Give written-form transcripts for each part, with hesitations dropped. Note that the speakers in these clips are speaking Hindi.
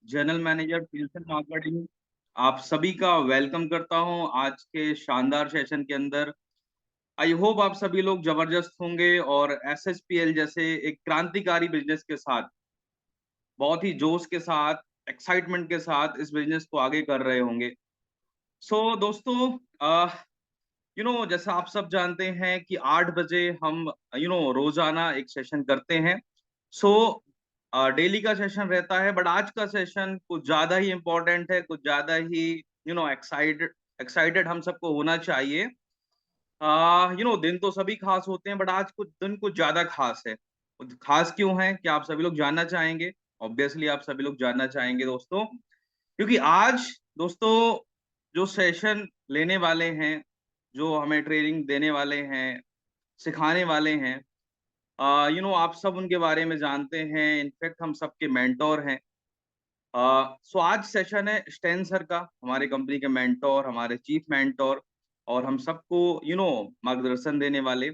General manager sales and marketing. आप सभी का वेलकम करता हूं आज के शानदार सेशन के अंदर। आई होप आप सभी लोग जबरदस्त होंगे और एसएचपीएल जैसे एक क्रांतिकारी बिजनेस के साथ बहुत ही जोश के साथ एक्साइटमेंट के साथ इस बिजनेस को आगे कर रहे होंगे। दोस्तों, जैसा आप सब जानते हैं कि 8 बजे हम रोजाना एक सेशन करते हैं। सो डेली का सेशन रहता है, बट आज का सेशन कुछ ज्यादा ही इम्पोर्टेंट है, कुछ ज्यादा ही एक्साइटेड एक्साइटेड हम सबको होना चाहिए। दिन तो सभी खास होते हैं, बट आज कुछ दिन कुछ ज्यादा खास है। खास क्यों है क्या आप सभी लोग जानना चाहेंगे? ऑब्वियसली आप सभी लोग जानना चाहेंगे दोस्तों, क्योंकि आज दोस्तों जो सेशन लेने वाले हैं, जो हमें ट्रेनिंग देने वाले हैं, सिखाने वाले हैं, आप सब उनके बारे में जानते हैं। इनफैक्ट हम सबके मेंटोर हैं। आज सेशन है स्टेन सर का, हमारे कंपनी के मेंटोर, हमारे चीफ मेंटोर, और हम सबको मार्गदर्शन देने वाले।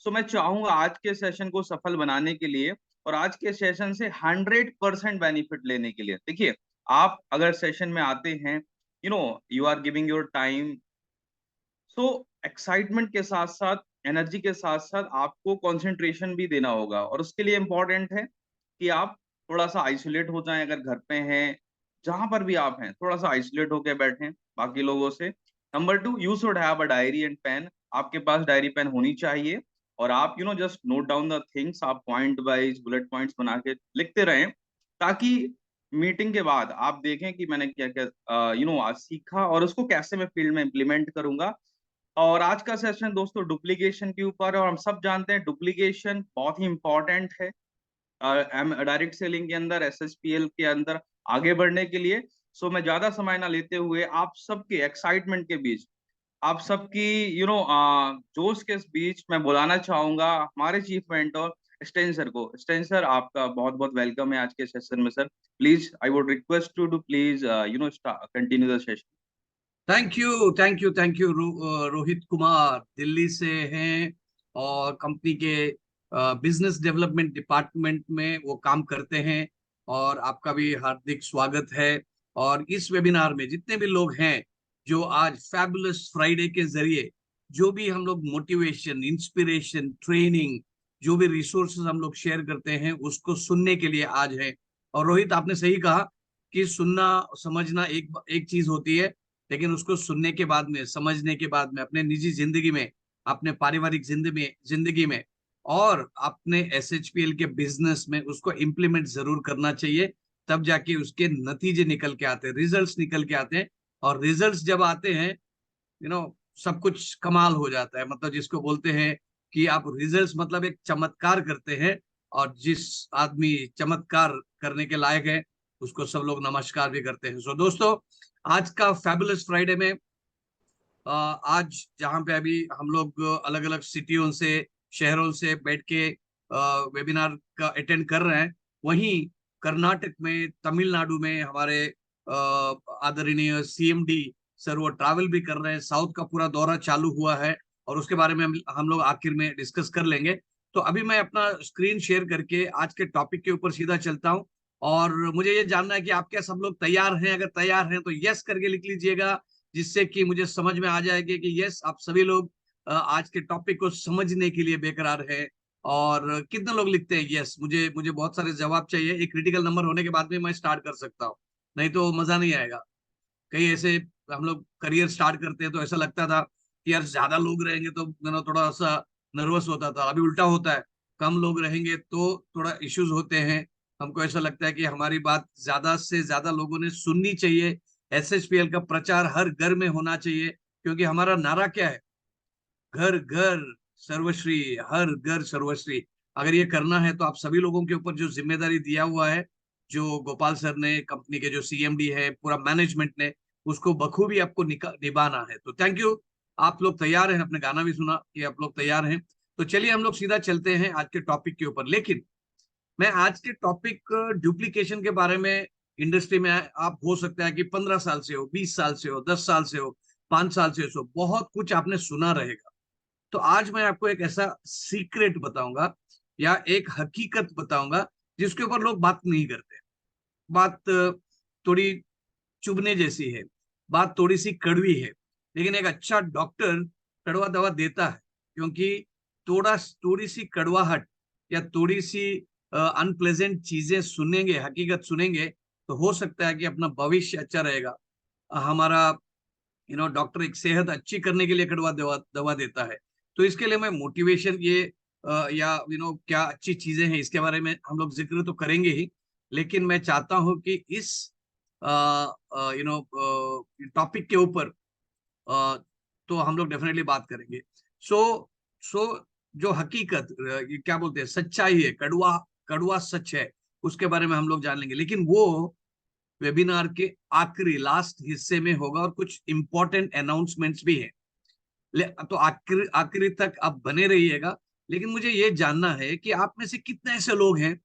मैं चाहूंगा आज के सेशन को सफल बनाने के लिए और आज के सेशन से 100% बेनिफिट लेने के लिए, देखिए, आप अगर सेशन में आते हैं, you are giving your time. Excitement के साथ साथ, एनर्जी के साथ साथ आपको कंसंट्रेशन भी देना होगा, और उसके लिए इम्पोर्टेंट है कि आप थोड़ा सा आइसोलेट हो जाएं। अगर घर पे हैं, जहां पर भी आप हैं, थोड़ा सा आइसोलेट होकर बैठें बाकी लोगों से। Number 2, you should have a diary and pen. आपके पास डायरी पेन होनी चाहिए, और आप just note down the things. आप पॉइंट वाइज बुलेट पॉइंट्स बना के लिखते रहें, ताकि मीटिंग के बाद आप देखें कि मैंने क्या क्या आज सीखा और उसको कैसे मैं फील्ड में इम्प्लीमेंट करूंगा। और आज का सेशन दोस्तों डुप्लीकेशन के ऊपर है, और हम सब जानते हैं डुप्लीकेशन बहुत ही इंपॉर्टेंट है डायरेक्ट सेलिंग के अंदर, एसएसपीएल के अंदर आगे बढ़ने के लिए। मैं ज्यादा समय ना लेते हुए आप सबके एक्साइटमेंट के बीच, आप सबकी जोश के बीच मैं बुलाना चाहूंगा हमारे चीफ मेंटर स्टेन सर को। स्टेन सर, आपका बहुत बहुत वेलकम है आज के सेशन में sir. Please I would request to please continue the session. Thank you thank you Rohit Kumar Delhi से हैं और कंपनी के बिजनेस डेवलपमेंट डिपार्टमेंट में वो काम करते हैं। और आपका भी हार्दिक स्वागत है। और इस वेबिनार में जितने भी लोग हैं जो आज फैबुलस फ्राइडे के जरिए जो भी हम लोग मोटिवेशन, इंस्पिरेशन, ट्रेनिंग, जो भी रिसोर्सेज हम लोग शेयर करते हैं उसको सुनने के लिए आज है। और रोहित, आपने सही कहा कि सुनना समझना एक एक चीज होती है, लेकिन उसको सुनने के बाद में, समझने के बाद में अपने निजी जिंदगी में, अपने पारिवारिक जिंदगी में और अपने एसएचपीएल के बिजनेस में उसको इम्प्लीमेंट जरूर करना चाहिए। तब जाके उसके नतीजे निकल के आते हैं, रिजल्ट्स निकल के आते हैं। और रिजल्ट्स जब आते हैं, सब कुछ कमाल हो जाता है। मतलब जिसको बोलते हैं कि आप रिजल्ट्स मतलब एक चमत्कार करते हैं, और जिस आदमी चमत्कार करने के लायक है उसको सब लोग नमस्कार भी करते हैं। दोस्तों, आज का फैबुलस फ्राइडे में आज जहां पे अभी हम लोग अलग अलग सिटियों से, शहरों से बैठ के वेबिनार का अटेंड कर रहे हैं, वहीं कर्नाटक में, तमिलनाडु में हमारे आदरणीय सीएमडी सर वो ट्रैवल भी कर रहे हैं। साउथ का पूरा दौरा चालू हुआ है और उसके बारे में हम लोग आखिर में डिस्कस कर लेंगे। तो अभी मैं अपना स्क्रीन शेयर करके आज के टॉपिक के ऊपर सीधा चलता हूं। और मुझे ये जानना है कि आप क्या सब लोग तैयार हैं? अगर तैयार हैं तो यस करके लिख लीजिएगा, जिससे कि मुझे समझ में आ जाएगी कि यस, आप सभी लोग आज के टॉपिक को समझने के लिए बेकरार है। और कितने लोग लिखते हैं यस? मुझे मुझे बहुत सारे जवाब चाहिए। एक क्रिटिकल नंबर होने के बाद में मैं स्टार्ट कर सकता हूँ, नहीं तो मजा नहीं आएगा। कई ऐसे हम लोग करियर स्टार्ट करते हैं तो ऐसा लगता था कि यार ज्यादा लोग रहेंगे तो थोड़ा सा नर्वस होता था। अभी उल्टा होता है, कम लोग रहेंगे तो थोड़ा इश्यूज होते हैं। हमको ऐसा लगता है कि हमारी बात ज्यादा से ज्यादा लोगों ने सुननी चाहिए। एसएचपीएल का प्रचार हर घर में होना चाहिए, क्योंकि हमारा नारा क्या है? घर घर सर्वश्री, हर घर सर्वश्री। अगर ये करना है तो आप सभी लोगों के ऊपर जो जिम्मेदारी दिया हुआ है, जो गोपाल सर ने, कंपनी के जो सीएमडी है, पूरा मैनेजमेंट ने, उसको बखूबी आपको निभाना है। तो थैंक यू। आप लोग तैयार हैं? अपने गाना भी सुना कि आप लोग तैयार हैं। तो चलिए हम लोग सीधा चलते हैं आज के टॉपिक के ऊपर। लेकिन मैं आज के टॉपिक डुप्लीकेशन के बारे में, इंडस्ट्री में आप हो सकता है कि 15 साल से हो, 20 साल से हो, 10 साल से हो, 5 साल से हो, बहुत कुछ आपने सुना रहेगा। तो आज मैं आपको एक ऐसा सीक्रेट बताऊंगा या एक हकीकत बताऊंगा जिसके ऊपर लोग बात नहीं करते। बात थोड़ी चुभने जैसी है, बात थोड़ी सी कड़वी है, लेकिन एक अच्छा डॉक्टर कड़वा दवा देता है, क्योंकि थोड़ी सी कड़वाहट या थोड़ी सी अनप्लेजेंट चीजें सुनेंगे, हकीकत सुनेंगे, तो हो सकता है कि अपना भविष्य अच्छा रहेगा। हमारा डॉक्टर एक सेहत अच्छी करने के लिए कड़वा दवा दवा देता है। तो इसके लिए मैं मोटिवेशन ये या क्या अच्छी चीजें हैं इसके बारे में हम लोग जिक्र तो करेंगे ही, लेकिन मैं चाहता हूं कि इस टॉपिक के ऊपर तो हम लोग डेफिनेटली बात करेंगे। सो सो जो हकीकत ये क्या बोलते हैं, सच्चाई है, कड़वा कड़वा सच है, उसके बारे में हम लोग जान लेंगे, लेकिन वो वेबिनार के आखिरी लास्ट हिस्से में होगा और कुछ इंपॉर्टेंट अनाउंसमेंट्स भी है। तो आखिरी आखिरी तक आप बने रहिएगा। लेकिन मुझे ये जानना है कि आप में से कितने ऐसे लोग हैं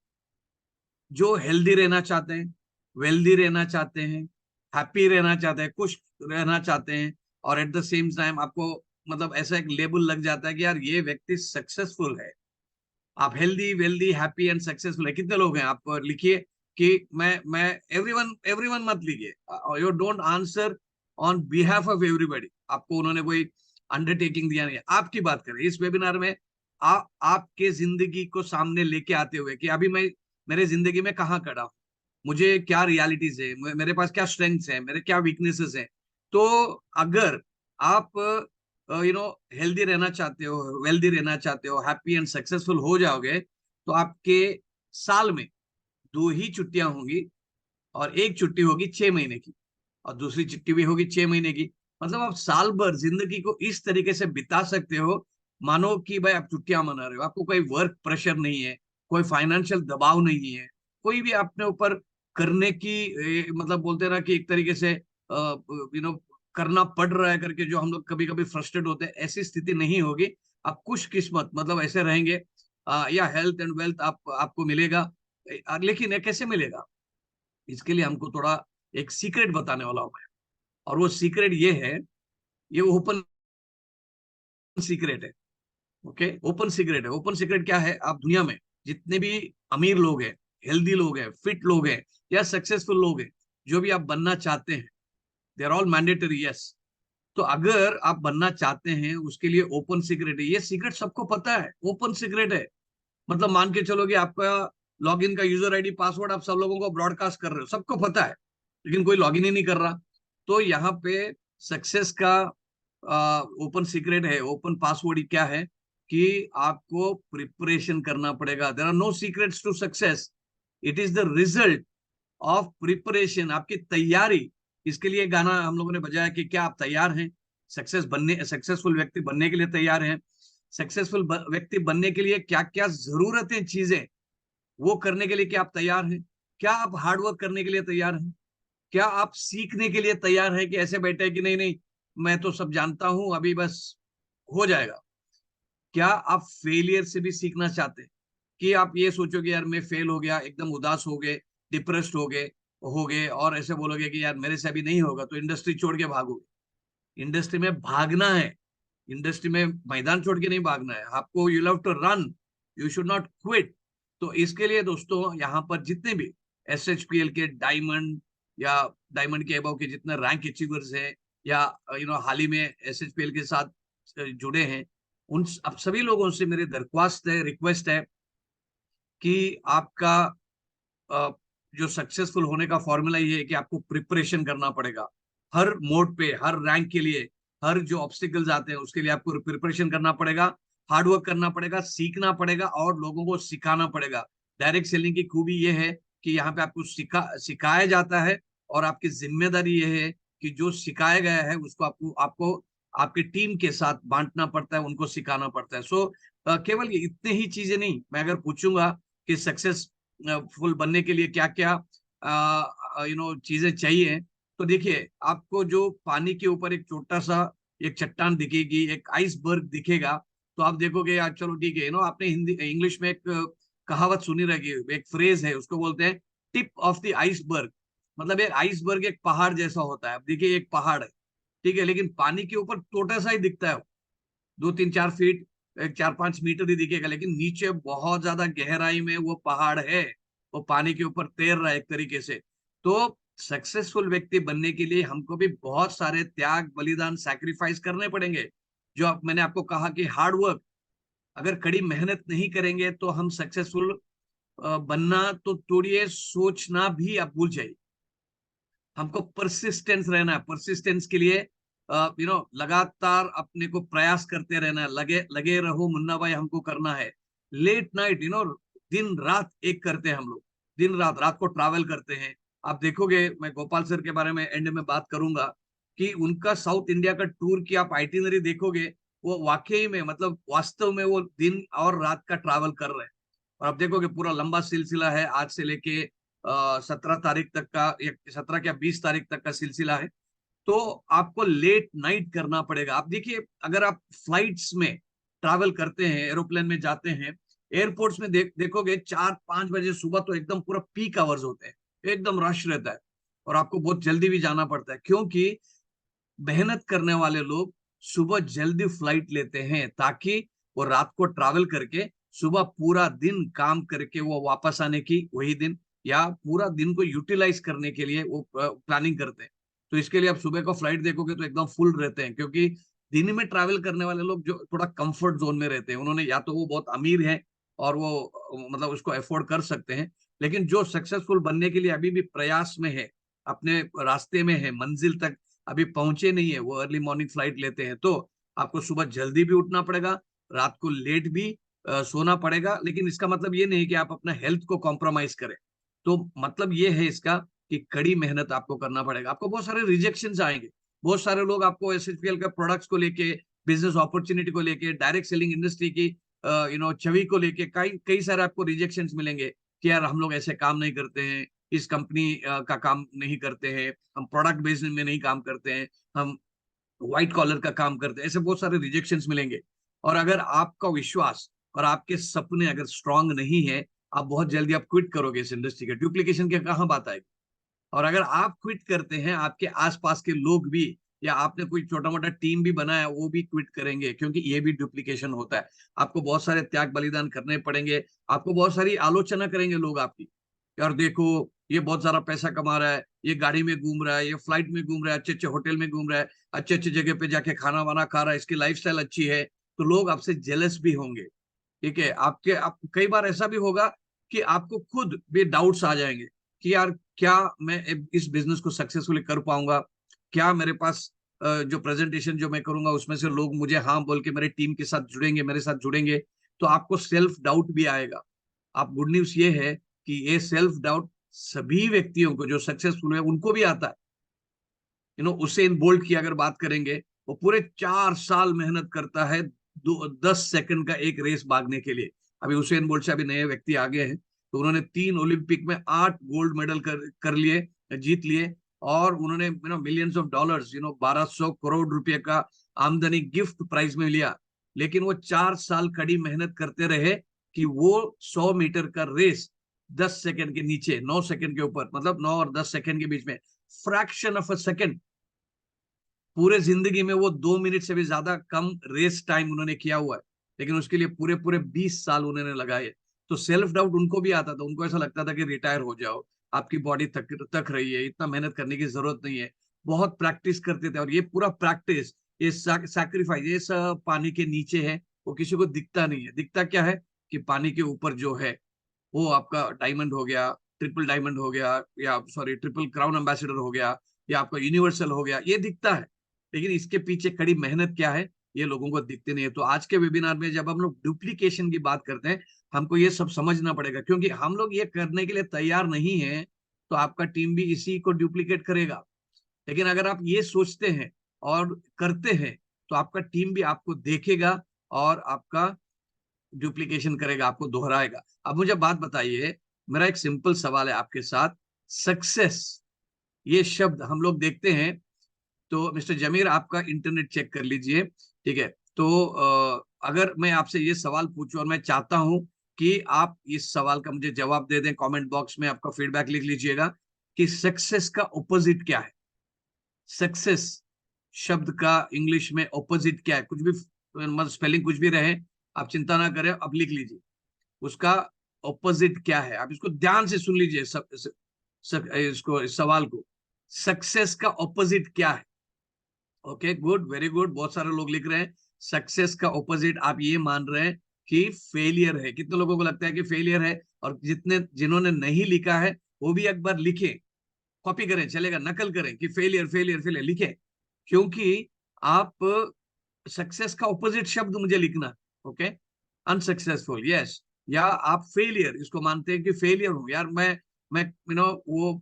जो हेल्दी रहना चाहते हैं, वेल्दी रहना चाहते हैं, हैप्पी रहना चाहते हैं, खुश रहना चाहते हैं, और एट द सेम टाइम आपको मतलब ऐसा एक लेबल लग जाता है कि यार ये व्यक्ति सक्सेसफुल है। आप healthy wealthy happy and successful है, कितने लोग हैं? आप लिखिए कि मैं एवरीवन एवरीवन मत लीजिए, you don't answer on behalf of everybody. आपको उन्होंने कोई अंडरटेकिंग दिया नहीं है, आपकी बात करें इस वेबिनार में। आपके जिंदगी को सामने लेके आते हुए कि अभी मैं मेरे जिंदगी में कहाँ खड़ा हूँ, मुझे क्या रियलिटीज है, मेरे पास क्या स्ट्रेंथ्स है, मेरे क्या वीकनेसेस है। तो अगर आप हेल्दी रहना चाहते हो, वेल्दी रहना चाहते हो, हैप्पी एंड सक्सेसफुल हो जाओगे, तो आपके साल में 2 ही छुट्टियां होंगी, और एक छुट्टी होगी 6 महीने की, और दूसरी छुट्टी भी होगी 6 महीने की। मतलब आप साल भर जिंदगी को इस तरीके से बिता सकते हो, मानो कि भाई आप छुट्टियां मना रहे हो, आपको कोई वर्क प्रेशर नहीं है, कोई फाइनेंशियल दबाव नहीं है, कोई भी अपने ऊपर करने की मतलब बोलते हैं ना कि एक तरीके से करना पड़ रहा है करके जो हम लोग कभी कभी फ्रस्ट्रेट होते हैं, ऐसी स्थिति नहीं होगी। आप खुशकिस्मत मतलब ऐसे रहेंगे। या हेल्थ एंड वेल्थ आपको मिलेगा। लेकिन ये कैसे मिलेगा, इसके लिए हमको थोड़ा एक सीक्रेट बताने वाला हूं मैं। और वो सीक्रेट ये है, ये ओपन सीक्रेट है। ओके, ओपन सीक्रेट है। ओपन सीक्रेट क्या है? आप दुनिया में जितने भी अमीर लोग हैं, हेल्दी लोग हैं, फिट लोग हैं, या सक्सेसफुल लोग हैं, जो भी आप बनना चाहते हैं, they are all mandatory, yes. तो अगर आप बनना चाहते हैं, उसके लिए ओपन सीक्रेट है। ये सीक्रेट सबको पता है, ओपन सीक्रेट है। मतलब मान के चलो कि आपका लॉगिन का यूजर आईडी पासवर्ड आप सब लोगों को ब्रॉडकास्ट कर रहे हो, सबको पता है, लेकिन कोई लॉगिन ही नहीं कर रहा। तो यहाँ पे सक्सेस का ओपन सीक्रेट है, ओपन पासवर्ड क्या है कि आपको प्रिपरेशन करना पड़ेगा। There are no secrets to success, it is the result of preparation, आपकी तैयारी। इसके लिए गाना हम लोगों ने बजाया कि क्या आप तैयार हैं सक्सेसफुल व्यक्ति बनने के लिए? तैयार हैं? सक्सेसफुल व्यक्ति बनने के लिए क्या क्या जरूरतें, चीजें, वो करने के लिए क्या आप तैयार हैं? क्या आप हार्डवर्क करने के लिए तैयार हैं? क्या आप सीखने के लिए तैयार हैं कि ऐसे बैठे हैं कि नहीं नहीं मैं तो सब जानता हूं, अभी बस हो जाएगा? क्या आप फेलियर से भी सीखना चाहते हैं कि आप ये सोचोगे यार मैं फेल हो गया, एकदम उदास हो गए, डिप्रेस्ड हो गए और ऐसे बोलोगे कि यार मेरे से अभी नहीं होगा, तो इंडस्ट्री छोड़ के भागोगे? इंडस्ट्री में भागना है, इंडस्ट्री में मैदान छोड़ के नहीं भागना है आपको। You love to run, you should not quit. तो इसके लिए दोस्तों, यहाँ पर जितने भी SHPL के डायमंड या डायमंड के अबव के जितने रैंक अचीवर्स हैं, या हाल ही में SHPL के साथ जुड़े हैं, उन अब सभी लोगों से मेरी दरख्वास्त है, रिक्वेस्ट है कि आपका जो सक्सेसफुल होने का फॉर्मूला ये है कि आपको प्रिपरेशन करना पड़ेगा। हर मोड पे, हर रैंक के लिए, हर जो ऑब्स्टिकल्स आते हैं उसके लिए आपको प्रिपरेशन करना पड़ेगा, हार्डवर्क करना पड़ेगा, सीखना पड़ेगा और लोगों को सिखाना पड़ेगा। डायरेक्ट सेलिंग की खूबी ये है कि यहाँ पे आपको सिखाया जाता है, और आपकी जिम्मेदारी ये है कि जो सिखाया गया है उसको आपको आपको आपकी टीम के साथ बांटना पड़ता है, उनको सिखाना पड़ता है। सो केवल ये इतने ही चीजें नहीं, मैं अगर पूछूंगा कि सक्सेस फुल बनने के लिए क्या क्या चीजें चाहिए, तो देखिए आपको जो पानी के ऊपर एक छोटा सा एक चट्टान दिखेगी, एक आइसबर्ग दिखेगा, तो आप देखोगे यार चलो ठीक है। आपने हिंदी इंग्लिश में एक कहावत सुनी रहेगी, एक फ्रेज है, उसको बोलते हैं टिप ऑफ द आइसबर्ग। मतलब एक आइसबर्ग एक पहाड़ जैसा होता है। अब देखिए एक पहाड़ है, ठीक है, लेकिन पानी के ऊपर छोटा सा ही दिखता है, 2-3-4 फीट, 4-5 मीटर ही दिखेगा, लेकिन नीचे बहुत ज्यादा गहराई में वो पहाड़ है, वो पानी के ऊपर तैर रहा है एक तरीके से। तो सक्सेसफुल व्यक्ति बनने के लिए हमको भी बहुत सारे त्याग, बलिदान, सैक्रिफाइस करने पड़ेंगे। जो मैंने आपको कहा कि हार्ड वर्क, अगर कड़ी मेहनत नहीं करेंगे तो हम सक्सेसफुल बनना तो तोड़िए, सोचना भी आप भूल जाइए। हमको परसिस्टेंस रहना है। परसिस्टेंस के लिए लगातार अपने को प्रयास करते रहना है। लगे लगे रहो मुन्ना भाई, हमको करना है। लेट नाइट, दिन रात एक करते हैं हम लोग। दिन रात, रात को ट्रैवल करते हैं। आप देखोगे, मैं गोपाल सर के बारे में एंड में बात करूंगा कि उनका साउथ इंडिया का टूर की आप आइटिनरी देखोगे, वो वाकई में, मतलब वास्तव में वो दिन और रात का ट्रैवल कर रहे हैं। और आप देखोगे पूरा लंबा सिलसिला है, आज से लेके 17 तारीख तक का, या 17 या 20 तारीख तक का सिलसिला है। तो आपको लेट नाइट करना पड़ेगा। आप देखिए, अगर आप फ्लाइट्स में ट्रैवल करते हैं, एरोप्लेन में जाते हैं, एयरपोर्ट्स में देखोगे 4-5 बजे सुबह तो एकदम पूरा पीक आवर्स होते हैं, एकदम रश रहता है। और आपको बहुत जल्दी भी जाना पड़ता है, क्योंकि मेहनत करने वाले लोग सुबह जल्दी फ्लाइट लेते हैं, ताकि वो रात को ट्रैवल करके सुबह पूरा दिन काम करके वो वापस आने की, वही दिन या पूरा दिन को यूटिलाइज करने के लिए वो प्लानिंग करते हैं। तो इसके लिए आप सुबह को फ्लाइट देखोगे तो एकदम फुल रहते हैं, क्योंकि दिन में ट्रैवल करने वाले लोग जो थोड़ा कंफर्ट जोन में रहते हैं, उन्होंने, या तो वो बहुत अमीर हैं और वो मतलब उसको अफोर्ड कर सकते हैं। लेकिन जो सक्सेसफुल बनने के लिए अभी भी प्रयास में है, अपने रास्ते में है, मंजिल तक अभी पहुंचे नहीं है, वो अर्ली मॉर्निंग फ्लाइट लेते हैं, तो आपको सुबह जल्दी भी उठना पड़ेगा, रात को लेट भी सोना पड़ेगा। लेकिन इसका मतलब ये नहीं कि आप अपना हेल्थ को कॉम्प्रोमाइज करें। तो मतलब ये है इसका कि कड़ी मेहनत आपको करना पड़ेगा। आपको बहुत सारे रिजेक्शन आएंगे। बहुत सारे लोग आपको एसएचपीएल के प्रोडक्ट्स को लेके, बिजनेस अपॉर्चुनिटी को लेके, डायरेक्ट सेलिंग इंडस्ट्री की छवि को लेके कई कई सारे आपको रिजेक्शन मिलेंगे कि यार हम लोग ऐसे काम नहीं करते हैं, इस कंपनी का काम नहीं करते हैं, हम प्रोडक्ट बेस्ड में नहीं काम करते हैं, हम व्हाइट कॉलर का काम करते हैं। ऐसे बहुत सारे रिजेक्शंस मिलेंगे। और अगर आपका विश्वास और आपके सपने अगर स्ट्रांग नहीं है, आप बहुत जल्दी आप क्विट करोगे इस इंडस्ट्री के। डुप्लीकेशन की कहाँ बात आएगी। और अगर आप क्विट करते हैं, आपके आसपास के लोग भी, या आपने कोई छोटा मोटा टीम भी बनाया, वो भी क्विट करेंगे, क्योंकि ये भी डुप्लीकेशन होता है। आपको बहुत सारे त्याग बलिदान करने पड़ेंगे। आपको बहुत सारी आलोचना करेंगे लोग आपकी, यार देखो ये बहुत सारा पैसा कमा रहा है, ये गाड़ी में घूम रहा है, ये फ्लाइट में घूम रहा है, अच्छे अच्छे होटल में घूम रहा है, अच्छे अच्छे जगह पे जाके खाना वाना खा रहा है, इसकी लाइफस्टाइल अच्छी है। तो लोग आपसे जेलस भी होंगे। ठीक है, आप कई बार ऐसा भी होगा कि आपको खुद भी डाउट्स आ जाएंगे कि यार क्या मैं इस बिजनेस को सक्सेसफुली कर पाऊंगा, क्या मेरे पास जो प्रेजेंटेशन जो मैं करूंगा उसमें से लोग मुझे हाँ बोल के मेरे टीम के साथ जुड़ेंगे, मेरे साथ जुड़ेंगे। तो आपको सेल्फ डाउट भी आएगा। आप, गुड न्यूज ये है कि ये सेल्फ डाउट सभी व्यक्तियों को जो सक्सेसफुल है उनको भी आता है। उसेन बोल्ट की अगर बात करेंगे, वो पूरे 4 साल मेहनत करता है 10 सेकंड का एक रेस भागने के लिए। अभी उसेन बोल्ट से अभी नए व्यक्ति आ गए हैं, तो उन्होंने 3 ओलंपिक में 8 गोल्ड मेडल कर लिए, जीत लिए। और उन्होंने मिलियंस ऑफ डॉलर्स, 1200 करोड़ रुपए का आमदनी गिफ्ट प्राइज में लिया। लेकिन वो 4 साल कड़ी मेहनत करते रहे कि वो 100 मीटर का रेस 10 सेकंड के नीचे, 9 सेकंड के ऊपर, मतलब 9 और 10 सेकंड के बीच में, फ्रैक्शन ऑफ अ सेकंड, पूरे जिंदगी में वो 2 मिनट से भी ज्यादा कम रेस टाइम उन्होंने किया हुआ है। लेकिन उसके लिए पूरे पूरे 20 साल उन्होंने लगाए। तो सेल्फ डाउट उनको भी आता था। उनको ऐसा लगता था कि रिटायर हो जाओ, आपकी बॉडी थक रही है, इतना मेहनत करने की जरूरत नहीं है। बहुत प्रैक्टिस करते थे। और ये पूरा प्रैक्टिस, ये सैक्रिफाइस, ये सब पानी के नीचे है, वो किसी को दिखता नहीं है। दिखता क्या है कि पानी के ऊपर जो है वो आपका डायमंड हो गया, ट्रिपल डायमंड हो गया, या सॉरी ट्रिपल क्राउन एम्बेसडर हो गया, या आपका यूनिवर्सल हो गया, ये दिखता है। लेकिन इसके पीछे कड़ी मेहनत क्या है, ये लोगों को दिखते नहीं है। तो आज के वेबिनार में जब हम लोग डुप्लीकेशन की बात करते हैं, हमको ये सब समझना पड़ेगा, क्योंकि हम लोग ये करने के लिए तैयार नहीं है, तो आपका टीम भी इसी को डुप्लीकेट करेगा। लेकिन अगर आप ये सोचते हैं और करते हैं, तो आपका टीम भी आपको देखेगा और आपका डुप्लीकेशन करेगा, आपको दोहराएगा। अब मुझे बात बताइए, मेरा एक सिंपल सवाल है आपके साथ। सक्सेस, ये शब्द हम लोग देखते हैं, तो मिस्टर जमीर आपका इंटरनेट चेक कर लीजिए। ठीक है, तो अगर मैं आपसे ये सवाल पूछूं, और मैं चाहता हूं कि आप इस सवाल का मुझे जवाब दे दें, कमेंट बॉक्स में आपका फीडबैक लिख लीजिएगा कि सक्सेस का ऑपोजिट क्या है। सक्सेस शब्द का इंग्लिश में ऑपोजिट क्या है, कुछ भी मतलब स्पेलिंग कुछ भी रहे, आप चिंता ना करें, अब लिख लीजिए उसका ऑपोजिट क्या है। आप इसको ध्यान से सुन लीजिए सब। इसको, इस सवाल को, सक्सेस का ऑपोजिट क्या है? ओके, गुड, वेरी गुड, बहुत सारे लोग लिख रहे हैं सक्सेस का ऑपोजिट आप ये मान रहे हैं कि फेलियर है। कितने लोगों को लगता है कि फेलियर है? और जिन्होंने नहीं लिखा है वो भी एक बार लिखे, कॉपी करें, चलेगा, नकल करें कि फेलियर फेलियर फेलियर लिखे, क्योंकि आप, सक्सेस का ऑपोजिट शब्द मुझे लिखना, ओके, अनसक्सेसफुल, यस, या आप फेलियर इसको मानते हैं कि फेलियर हूं यार मैं वो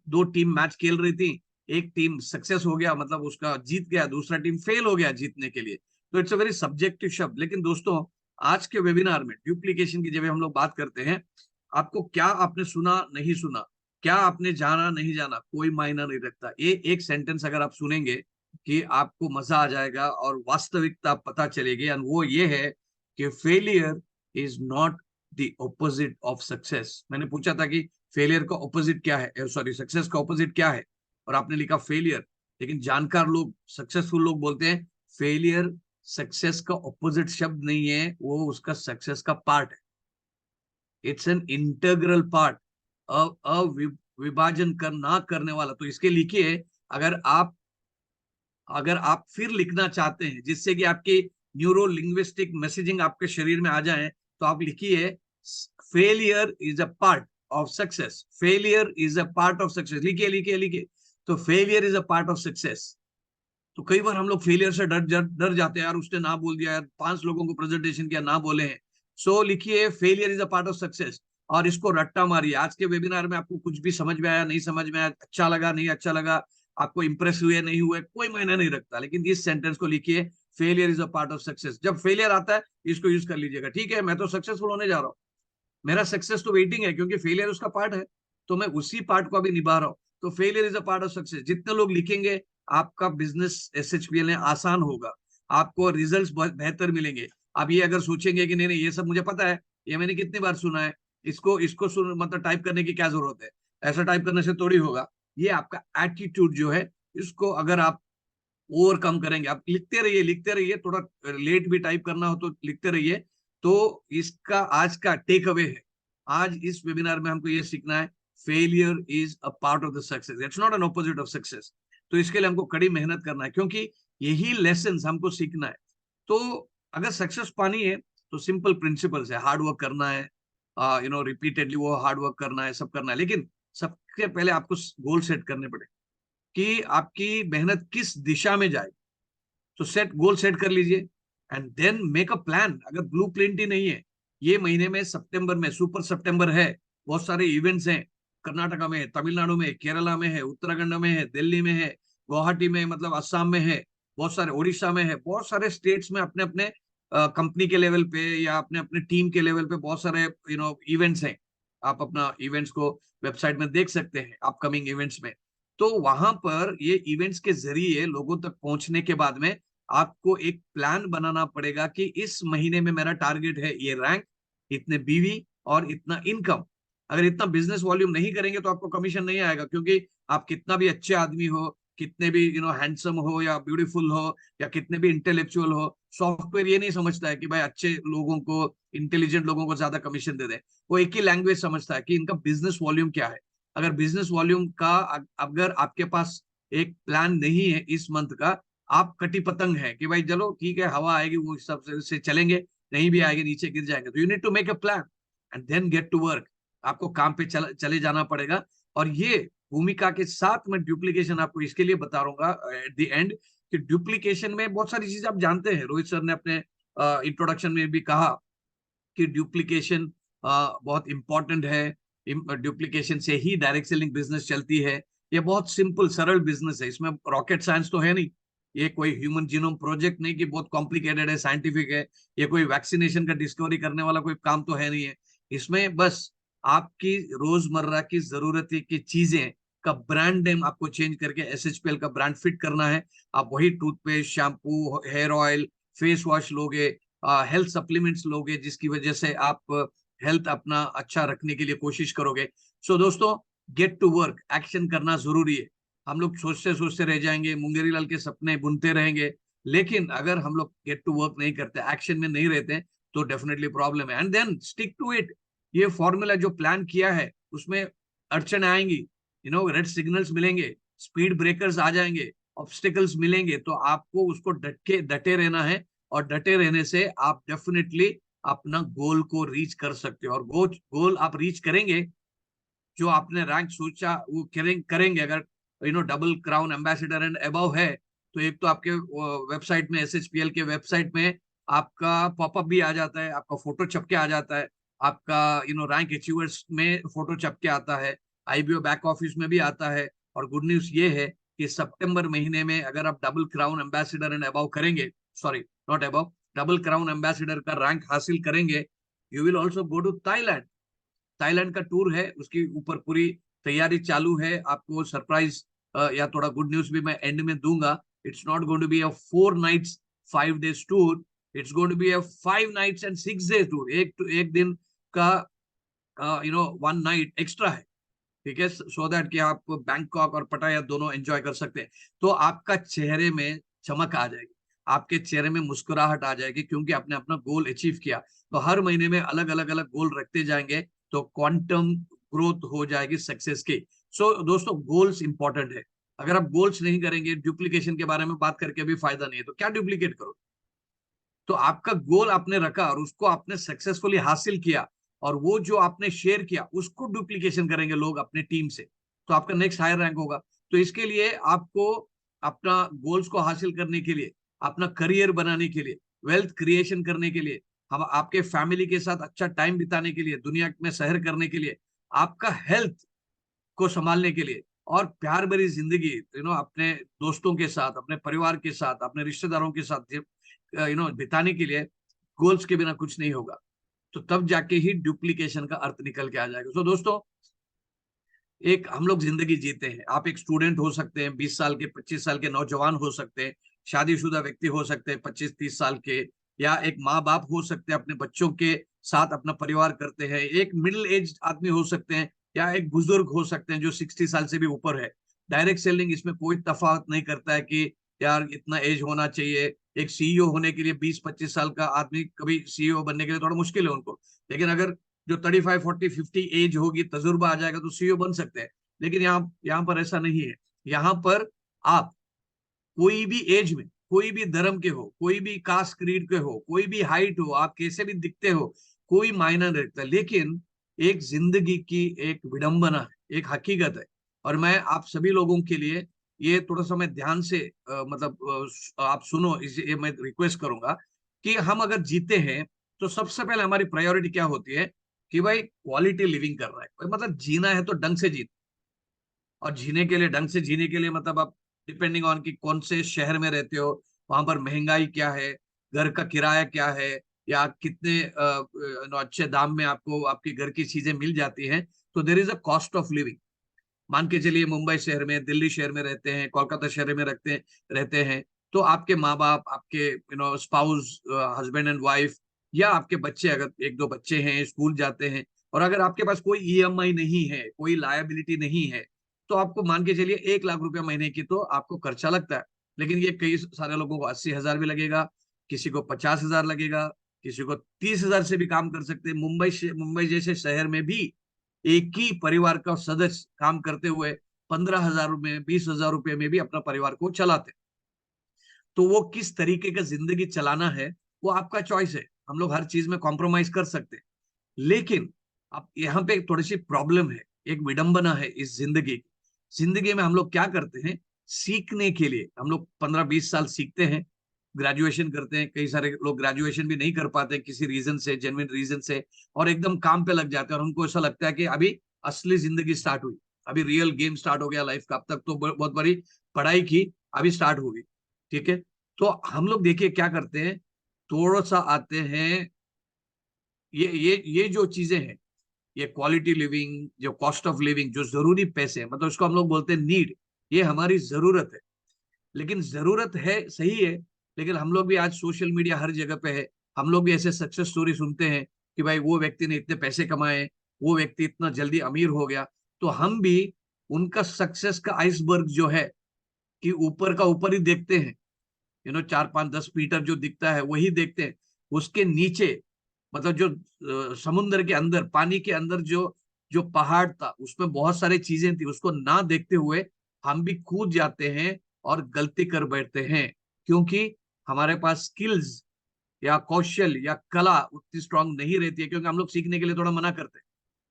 दो टीम मैच खेल रही थी, एक टीम सक्सेस हो गया, मतलब उसका जीत गया, दूसरा टीम फेल हो गया जीतने के लिए, तो इट्स अ वेरी सब्जेक्टिव शब्द। लेकिन दोस्तों, आज के वेबिनार में डुप्लीकेशन की जब हम लोग बात करते हैं, आपको क्या आपने सुना नहीं सुना, क्या आपने जाना नहीं जाना, कोई मायना नहीं रखता। ये एक सेंटेंस अगर आप सुनेंगे कि आपको मजा आ जाएगा और वास्तविकता पता चलेगी, और वो ये है कि failure is not the opposite of success. मैंने पूछा था कि फेलियर का ऑपोजिट क्या है, सॉरी, सक्सेस का ऑपोजिट क्या है, और आपने लिखा फेलियर। लेकिन जानकार लोग, सक्सेसफुल लोग बोलते हैं फेलियर सक्सेस का ऑपोजिट शब्द नहीं है, वो उसका सक्सेस का पार्ट है। इट्स एन इंटेग्रल पार्ट, विभाजन कर ना करने वाला। तो इसके लिखिए, अगर आप अगर आप फिर लिखना चाहते हैं जिससे कि आपकी न्यूरो लिंग्विस्टिक मैसेजिंग आपके शरीर में आ जाए, तो आप लिखिए failure is a part of success, failure is a part of success, लिखिए लिखिए लिखिए। तो failure is a part of success. तो कई बार हम लोग फेलियर से डर जाते हैं, यार उसने ना बोल दिया, यार 5 लोगों को प्रेजेंटेशन किया, ना बोले हैं। सो लिखिए failure is a part of success, और इसको रट्टा मारिए। आज के वेबिनार में आपको कुछ भी समझ में आया नहीं समझ में आया, अच्छा लगा नहीं अच्छा लगा, आपको इंप्रेस हुए नहीं हुए, कोई मायने नहीं रखता, लेकिन इस सेंटेंस को लिखिए, failure is a part of success. जब फेलियर आता है इसको यूज कर लीजिएगा, ठीक है, मैं तो सक्सेसफुल होने जा रहा हूँ, मेरा सक्सेस तो वेटिंग है, क्योंकि फेलियर उसका पार्ट है, तो मैं उसी पार्ट को अभी निभा रहा हूं। तो failure is a part of success जितने लोग लिखेंगे, आपका बिजनेस एसएचपीएल में आसान होगा, आपको रिजल्ट्स बेहतर मिलेंगे। आप ये अगर सोचेंगे कि नहीं नहीं ये सब मुझे पता है, ये मैंने कितनी बार सुना है, इसको इसको सुन मतलब टाइप करने की क्या जरूरत है, ऐसा टाइप करने से थोड़ी होगा। ये आपका एटीट्यूड जो है, इसको अगर आप ओवरकम करेंगे, आप लिखते रहिए, थोड़ा लेट भी टाइप करना हो तो लिखते रहिए। तो इसका आज का टेक अवे है, आज इस वेबिनार में हमको ये सीखना है, failure is a part of the success, it's not an opposite of success. तो इसके लिए हमको कड़ी मेहनत करना है, क्योंकि यही लेसन हमको सीखना है। तो अगर सक्सेस पानी है तो सिंपल प्रिंसिपल्स है, हार्ड वर्क करना है, रिपीटेडली वो हार्ड वर्क करना है, सब करना है, लेकिन सबसे पहले आपको गोल सेट करने पड़े कि आपकी मेहनत किस दिशा में जाए। तो गोल सेट कर लीजिए, and then make a plan. अगर ब्लू प्रिंट ही नहीं है, ये महीने में सितंबर में सुपर सितंबर है, बहुत सारे इवेंट्स हैं, कर्नाटका में है, तमिलनाडु में, केरला में है, उत्तराखंड में है, दिल्ली में है, गुवाहाटी में, मतलब असम में है, बहुत सारे उड़ीसा में है, बहुत सारे स्टेट्स में अपने अपने कंपनी के लेवल पे या अपने अपने टीम के लेवल पे बहुत सारे इवेंट्स हैं। आप अपना इवेंट्स को वेबसाइट में देख सकते हैं, अपकमिंग इवेंट्स में। तो वहां पर ये इवेंट्स के जरिए लोगों तक पहुंचने के बाद में आपको एक प्लान बनाना पड़ेगा कि इस महीने में मेरा टारगेट है ये रैंक, इतने बीवी और इतना इनकम। अगर इतना बिजनेस वॉल्यूम नहीं करेंगे तो आपको कमीशन नहीं आएगा, क्योंकि आप कितना भी अच्छे आदमी हो, कितने भी हैंडसम हो या ब्यूटीफुल हो या कितने भी इंटेलेक्चुअल हो, सॉफ्टवेयर ये नहीं समझता है कि भाई अच्छे लोगों को, इंटेलिजेंट लोगों को ज्यादा कमीशन दे दें। वो एक ही लैंग्वेज समझता है कि इनका बिजनेस वॉल्यूम क्या है। अगर बिजनेस वॉल्यूम का, अगर आपके पास एक प्लान नहीं है इस मंथ का, आप कटी पतंग है कि भाई चलो ठीक है, हवा आएगी वो हिसाब से चलेंगे, नहीं भी आएगी नीचे गिर जाएंगे। तो you need to make a plan and then get to work. आपको काम पे चले जाना पड़ेगा। और ये भूमिका के साथ में डुप्लीकेशन आपको इसके लिए बता रहा हूँ एट द एंड, कि डुप्लीकेशन में बहुत सारी चीजें आप जानते हैं, रोहित सर ने अपने इंट्रोडक्शन में भी कहा कि डुप्लीकेशन बहुत इंपॉर्टेंट है, डुप्लीकेशन से ही डायरेक्ट सेलिंग बिजनेस चलती है। ये बहुत सिंपल सरल बिजनेस है, इसमें रॉकेट साइंस तो है नहीं, ये कोई ह्यूमन जीनोम प्रोजेक्ट नहीं कि बहुत कॉम्प्लिकेटेड है, साइंटिफिक है, ये कोई वैक्सीनेशन का डिस्कवरी करने वाला कोई काम तो है नहीं है। इसमें बस आपकी रोजमर्रा की जरूरत की चीजें का ब्रांड नेम आपको चेंज करके एसएचपीएल का ब्रांड फिट करना है। आप वही toothpaste, shampoo, hair oil, face wash लोगे, हेल्थ सप्लीमेंट्स लोगे, जिसकी वजह से आप हेल्थ अपना अच्छा रखने के लिए कोशिश करोगे। सो दोस्तों, गेट टू वर्क, एक्शन करना जरूरी है। हम लोग सोचते सोचते रह जाएंगे, मुंगेरी लाल के सपने बुनते रहेंगे, लेकिन अगर हम लोग गेट टू वर्क नहीं करते, एक्शन में नहीं रहते, तो डेफिनेटली प्रॉब्लम है। And then stick to it. ये फॉर्मूला जो प्लान किया है उसमें अड़चन आएंगी, रेड सिग्नल्स मिलेंगे, स्पीड ब्रेकर्स आ जाएंगे, ऑब्स्टिकल्स मिलेंगे, तो आपको उसको डटे रहना है। और डटे रहने से आप डेफिनेटली अपना गोल को रीच कर सकते हो। और गोल आप रीच करेंगे, जो आपने रैंक सोचा वो करेंगे। अगर double crown ambassador and above है, तो एक तो आपके वेबसाइट में, SHPL के वेबसाइट में आपका पॉपअप भी आ जाता है, आपका फोटो छप के आ जाता है, आपका रैंक अचीवर्स में फोटो छप के आता है, IBO बैक ऑफिस में भी आता है। और गुड न्यूज ये है कि सितंबर महीने में अगर आप double crown ambassador and above करेंगे, sorry not above, double crown ambassador का रैंक हासिल करेंगे, you will also go to Thailand. Thailand का टूर है, उसके ऊपर पूरी तैयारी चालू है। आपको सरप्राइज या थोड़ा गुड न्यूज भी मैं एंड में दूंगा। It's not going to be a 4 nights 5 days tour, it's going to be a 5 nights and 6 days tour. एक दिन का 1 नाइट एक्स्ट्रा है, ठीक है, सो दैट कि आप बैंकॉक और पटाया दोनों एंजॉय कर सकते हैं। तो आपका चेहरे में चमक आ जाएगी, आपके चेहरे में मुस्कुराहट आ जाएगी, क्योंकि आपने अपना गोल अचीव किया। तो हर महीने में अलग अलग अलग गोल रखते जाएंगे, तो क्वांटम ग्रोथ हो जाएगी सक्सेस की। सो दोस्तों, गोल्स इंपॉर्टेंट है। अगर आप गोल्स नहीं करेंगे, डुप्लीकेशन के बारे में बात करके भी फायदा नहीं है, तो क्या डुप्लीकेट करो। तो आपका गोल आपने रखा और उसको आपने सक्सेसफुली हासिल किया, और वो जो आपने शेयर किया उसको डुप्लीकेशन करेंगे लोग अपने टीम से, तो आपका नेक्स्ट हायर रैंक होगा। तो इसके लिए आपको अपना गोल्स को हासिल करने के लिए, अपना करियर बनाने के लिए, वेल्थ क्रिएशन करने के लिए, हम आपके फैमिली के साथ अच्छा टाइम बिताने के लिए, दुनिया में सैर करने के लिए, आपका हेल्थ को संभालने के लिए, और प्यार भरी जिंदगी अपने दोस्तों के साथ, अपने परिवार के साथ, अपने रिश्तेदारों के साथ बिताने के लिए गोल्स के बिना कुछ नहीं होगा। तो तब जाके ही डुप्लीकेशन का अर्थ निकल के आ जाएगा। तो दोस्तों, एक हम लोग जिंदगी जीते हैं। आप एक स्टूडेंट हो सकते हैं, 20 साल के, 25 साल के नौजवान हो सकते हैं, शादीशुदा व्यक्ति हो सकते हैं 25-30 साल के, या एक माँ बाप हो सकते हैं, अपने बच्चों के साथ अपना परिवार करते हैं, एक मिडिल एज आदमी हो सकते हैं, या एक बुजुर्ग हो सकते हैं जो 60 साल से भी ऊपर है। डायरेक्ट सेलिंग इसमें कोई तफावत नहीं करता है कि यार इतना एज होना चाहिए। एक CEO होने के लिए 20-25 साल का आदमी, कभी CEO बनने के लिए थोड़ा मुश्किल है उनको, लेकिन अगर जो 35-40-50 एज होगी, तजुर्बा आ जाएगा, तो CEO बन सकते हैं। लेकिन यहाँ पर ऐसा नहीं है। यहाँ पर आप कोई भी एज में, कोई भी धर्म के हो, कोई भी कास्ट क्रीड के हो, कोई भी हाइट हो, आप कैसे भी दिखते हो, कोई मायना नहीं रखता। लेकिन एक जिंदगी की एक विडंबना है, एक हकीकत है। और मैं आप सभी लोगों के लिए ये थोड़ा सा मैं ध्यान से मतलब आप सुनो, इसे मैं रिक्वेस्ट करूंगा कि हम अगर जीते हैं, तो सबसे पहले हमारी प्रायोरिटी क्या होती है कि भाई क्वालिटी लिविंग कर रहा है, मतलब जीना है तो ढंग से जीना। और जीने के लिए, ढंग से जीने के लिए मतलब आप डिपेंडिंग ऑन कि कौन से शहर में रहते हो, वहां पर महंगाई क्या है, घर का किराया क्या है, या कितने अच्छे दाम में आपको आपके घर की चीजें मिल जाती हैं। तो there is a cost of living. मान के चलिए मुंबई शहर में, दिल्ली शहर में रहते हैं, कोलकाता शहर में रहते हैं, तो आपके माँ बाप, आपके स्पाउस, हस्बैंड एंड वाइफ, या आपके बच्चे, अगर एक दो बच्चे हैं स्कूल जाते हैं, और अगर आपके पास कोई EMI नहीं है, कोई लायबिलिटी नहीं है, तो आपको मान के चलिए 1 लाख रुपया महीने की तो आपको खर्चा लगता है। लेकिन ये कई सारे लोगों को 80,000 भी लगेगा, किसी को 50,000 लगेगा, किसी को 30,000 से भी काम कर सकते हैं। मुंबई जैसे शहर में भी एक ही परिवार का सदस्य काम करते हुए 15,000 में, 20,000 रुपए में भी अपना परिवार को चलाते। तो वो किस तरीके का जिंदगी चलाना है, वो आपका चॉइस है। हम लोग हर चीज में कॉम्प्रोमाइज कर सकते हैं। लेकिन अब यहाँ पे थोड़ी सी प्रॉब्लम है, एक विडंबना है इस जिंदगी की। जिंदगी में हम लोग क्या करते हैं, सीखने के लिए हम लोग 15-20 साल सीखते हैं, ग्रेजुएशन करते हैं। कई सारे लोग ग्रेजुएशन भी नहीं कर पाते किसी रीजन से, जेन्युइन रीजन से, और एकदम काम पे लग जाते हैं, और उनको ऐसा लगता है कि अभी असली जिंदगी स्टार्ट हुई, अभी रियल गेम स्टार्ट हो गया लाइफ का। अब तक तो बहुत बड़ी पढ़ाई की, अभी स्टार्ट होगी, ठीक है। तो हम लोग देखिए क्या करते हैं, थोड़ा सा आते हैं, ये जो चीजें हैं, ये क्वालिटी लिविंग, जो कॉस्ट ऑफ लिविंग, जो जरूरी पैसे, मतलब इसको हम लोग बोलते हैं नीड, ये हमारी जरूरत है। लेकिन जरूरत है, सही है, लेकिन हम लोग भी आज सोशल मीडिया हर जगह पे है, हम लोग भी ऐसे सक्सेस स्टोरी सुनते हैं कि भाई वो व्यक्ति ने इतने पैसे कमाए, वो व्यक्ति इतना जल्दी अमीर हो गया, तो हम भी उनका सक्सेस का आइसबर्ग जो है, कि ऊपर का ऊपर ही देखते हैं, 4-5-10 मीटर जो दिखता है वही देखते हैं। उसके नीचे, मतलब जो समुद्र के अंदर, पानी के अंदर जो जो पहाड़ था उसमें बहुत सारी चीजें थी, उसको ना देखते हुए हम भी कूद जाते हैं और गलती कर बैठते हैं, क्योंकि हमारे पास स्किल्स या कौशल या कला उतनी स्ट्रांग नहीं रहती है, क्योंकि हम लोग सीखने के लिए थोड़ा मना करते हैं,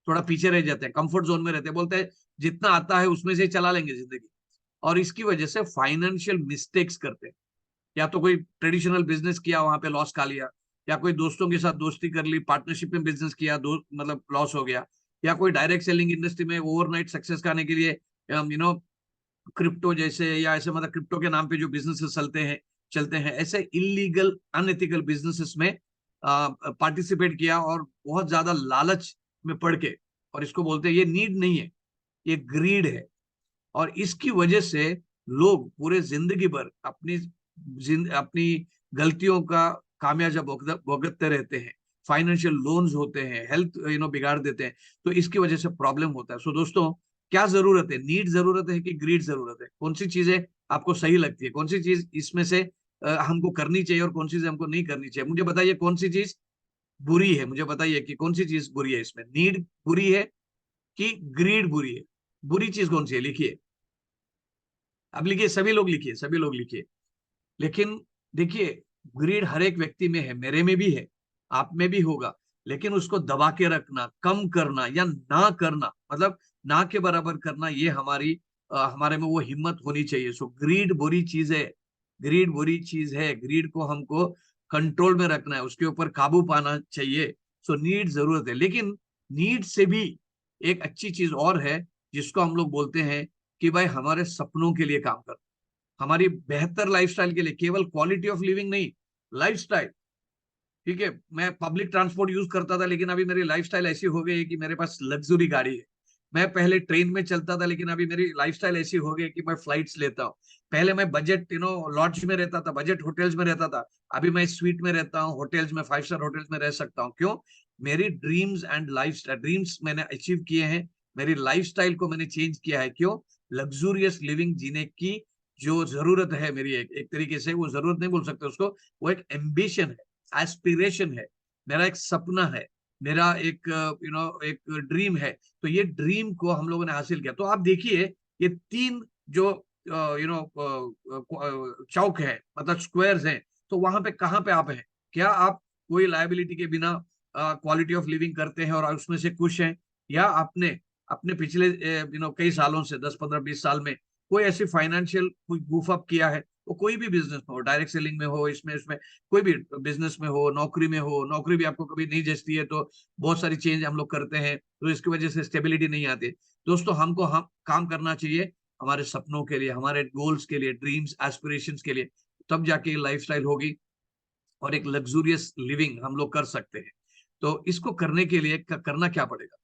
थोड़ा पीछे रह जाते हैं, कंफर्ट जोन में रहते हैं, बोलते हैं जितना आता है उसमें से ही चला लेंगे जिंदगी। और इसकी वजह से फाइनेंशियल मिस्टेक्स करते हैं। या तो कोई ट्रेडिशनल बिजनेस किया, वहां पे लॉस खा लिया, या कोई दोस्तों के साथ दोस्ती कर ली, पार्टनरशिप में बिजनेस किया, दो मतलब लॉस हो गया, या कोई डायरेक्ट सेलिंग इंडस्ट्री में ओवरनाइट सक्सेस खाने के लिए क्रिप्टो जैसे, या ऐसे मतलब क्रिप्टो के नाम पे जो बिजनेसेस चलते हैं ऐसे इलीगल अनएथिकल बिजनेसेस में पार्टिसिपेट किया, और बहुत ज्यादा लालच में पड़ के, और इसको बोलते हैं ये नीड नहीं है, ये ग्रीड है। और इसकी वजह से लोग पूरे जिंदगी भर अपनी गलतियों का खामियाजा भुगतते रहते हैं, फाइनेंशियल लोन्स होते हैं, हेल्थ बिगाड़ देते हैं। तो इसकी वजह से प्रॉब्लम होता है। सो दोस्तों, क्या जरूरत है, नीड जरूरत है कि ग्रीड जरूरत है? कौन सी चीजें आपको सही लगती है, कौन सी चीज इसमें से हमको करनी चाहिए और कौन सी चीज हमको नहीं करनी चाहिए? मुझे बताइए कौन सी चीज बुरी है, मुझे बताइए कि कौन सी चीज बुरी है इसमें, नीड बुरी है कि ग्रीड बुरी है? बुरी चीज कौन सी है, लिखिए। अब लिखिए, सभी लोग लिखिए, सभी लोग लिखिए। लेकिन देखिए, ग्रीड हर एक व्यक्ति में है, मेरे में भी है, आप में भी होगा। लेकिन उसको दबा के रखना, कम करना या ना करना, मतलब ना के बराबर करना, ये हमारे में वो हिम्मत होनी चाहिए। सो ग्रीड बुरी चीज है, ग्रीड बुरी चीज है। ग्रीड को हमको कंट्रोल में रखना है, उसके ऊपर काबू पाना चाहिए। सो नीड जरूरत है, लेकिन नीड से भी एक अच्छी चीज और है, जिसको हम लोग बोलते हैं कि भाई हमारे सपनों के लिए काम कर, हमारी बेहतर लाइफस्टाइल के लिए, केवल क्वालिटी ऑफ लिविंग नहीं, लाइफस्टाइल। ठीक है, मैं पब्लिक ट्रांसपोर्ट यूज करता था, लेकिन अभी मेरी लाइफस्टाइल ऐसी हो गई है कि मेरे पास लग्जरी गाड़ी है। मैं पहले ट्रेन में चलता था, लेकिन अभी मेरी लाइफस्टाइल ऐसी हो गई कि मैं फ्लाइट्स लेता हूँ। पहले मैं बजट लॉज में रहता था, बजट होटल्स में रहता था। अभी मैं स्वीट में रहता हूँ, होटल्स में, 5 स्टार होटल्स में रह सकता हूँ। क्यों? मेरी ड्रीम्स एंड लाइफ ड्रीम्स मैंने अचीव किए हैं, मेरी लाइफस्टाइल को मैंने चेंज किया है। क्यों? लग्जूरियस लिविंग जीने की जो जरूरत है मेरी, एक तरीके से वो जरूरत नहीं बोल सकते उसको, वो एक एम्बिशन है, एस्पिरेशन है, मेरा एक सपना है, मेरा एक एक ड्रीम है। तो ये ड्रीम को हम लोगों ने हासिल किया। तो आप देखिए, ये 3 जो चौक है, मतलब स्क्वायर्स हैं, तो वहां पे कहाँ पे आप हैं? क्या आप कोई लायबिलिटी के बिना क्वालिटी ऑफ लिविंग करते हैं और उसमें से खुश हैं? या आपने अपने पिछले कई सालों से, 10 15 20 साल में कोई ऐसी फाइनेंशियल कोई गूफ अप किया है? वो कोई भी बिजनेस में हो, डायरेक्ट सेलिंग में हो, इसमें इसमें कोई भी बिजनेस में हो, नौकरी में हो, नौकरी भी आपको कभी नहीं जचती है, तो बहुत सारी चेंज हम लोग करते हैं, तो इसकी वजह से स्टेबिलिटी नहीं आती। दोस्तों, हमको हम काम करना चाहिए हमारे सपनों के लिए, हमारे गोल्स के लिए, ड्रीम्स एस्पिरेशंस के लिए। तब जाके लाइफस्टाइल होगी और एक लग्जूरियस लिविंग हम लोग कर सकते हैं। तो इसको करने के लिए करना क्या पड़ेगा?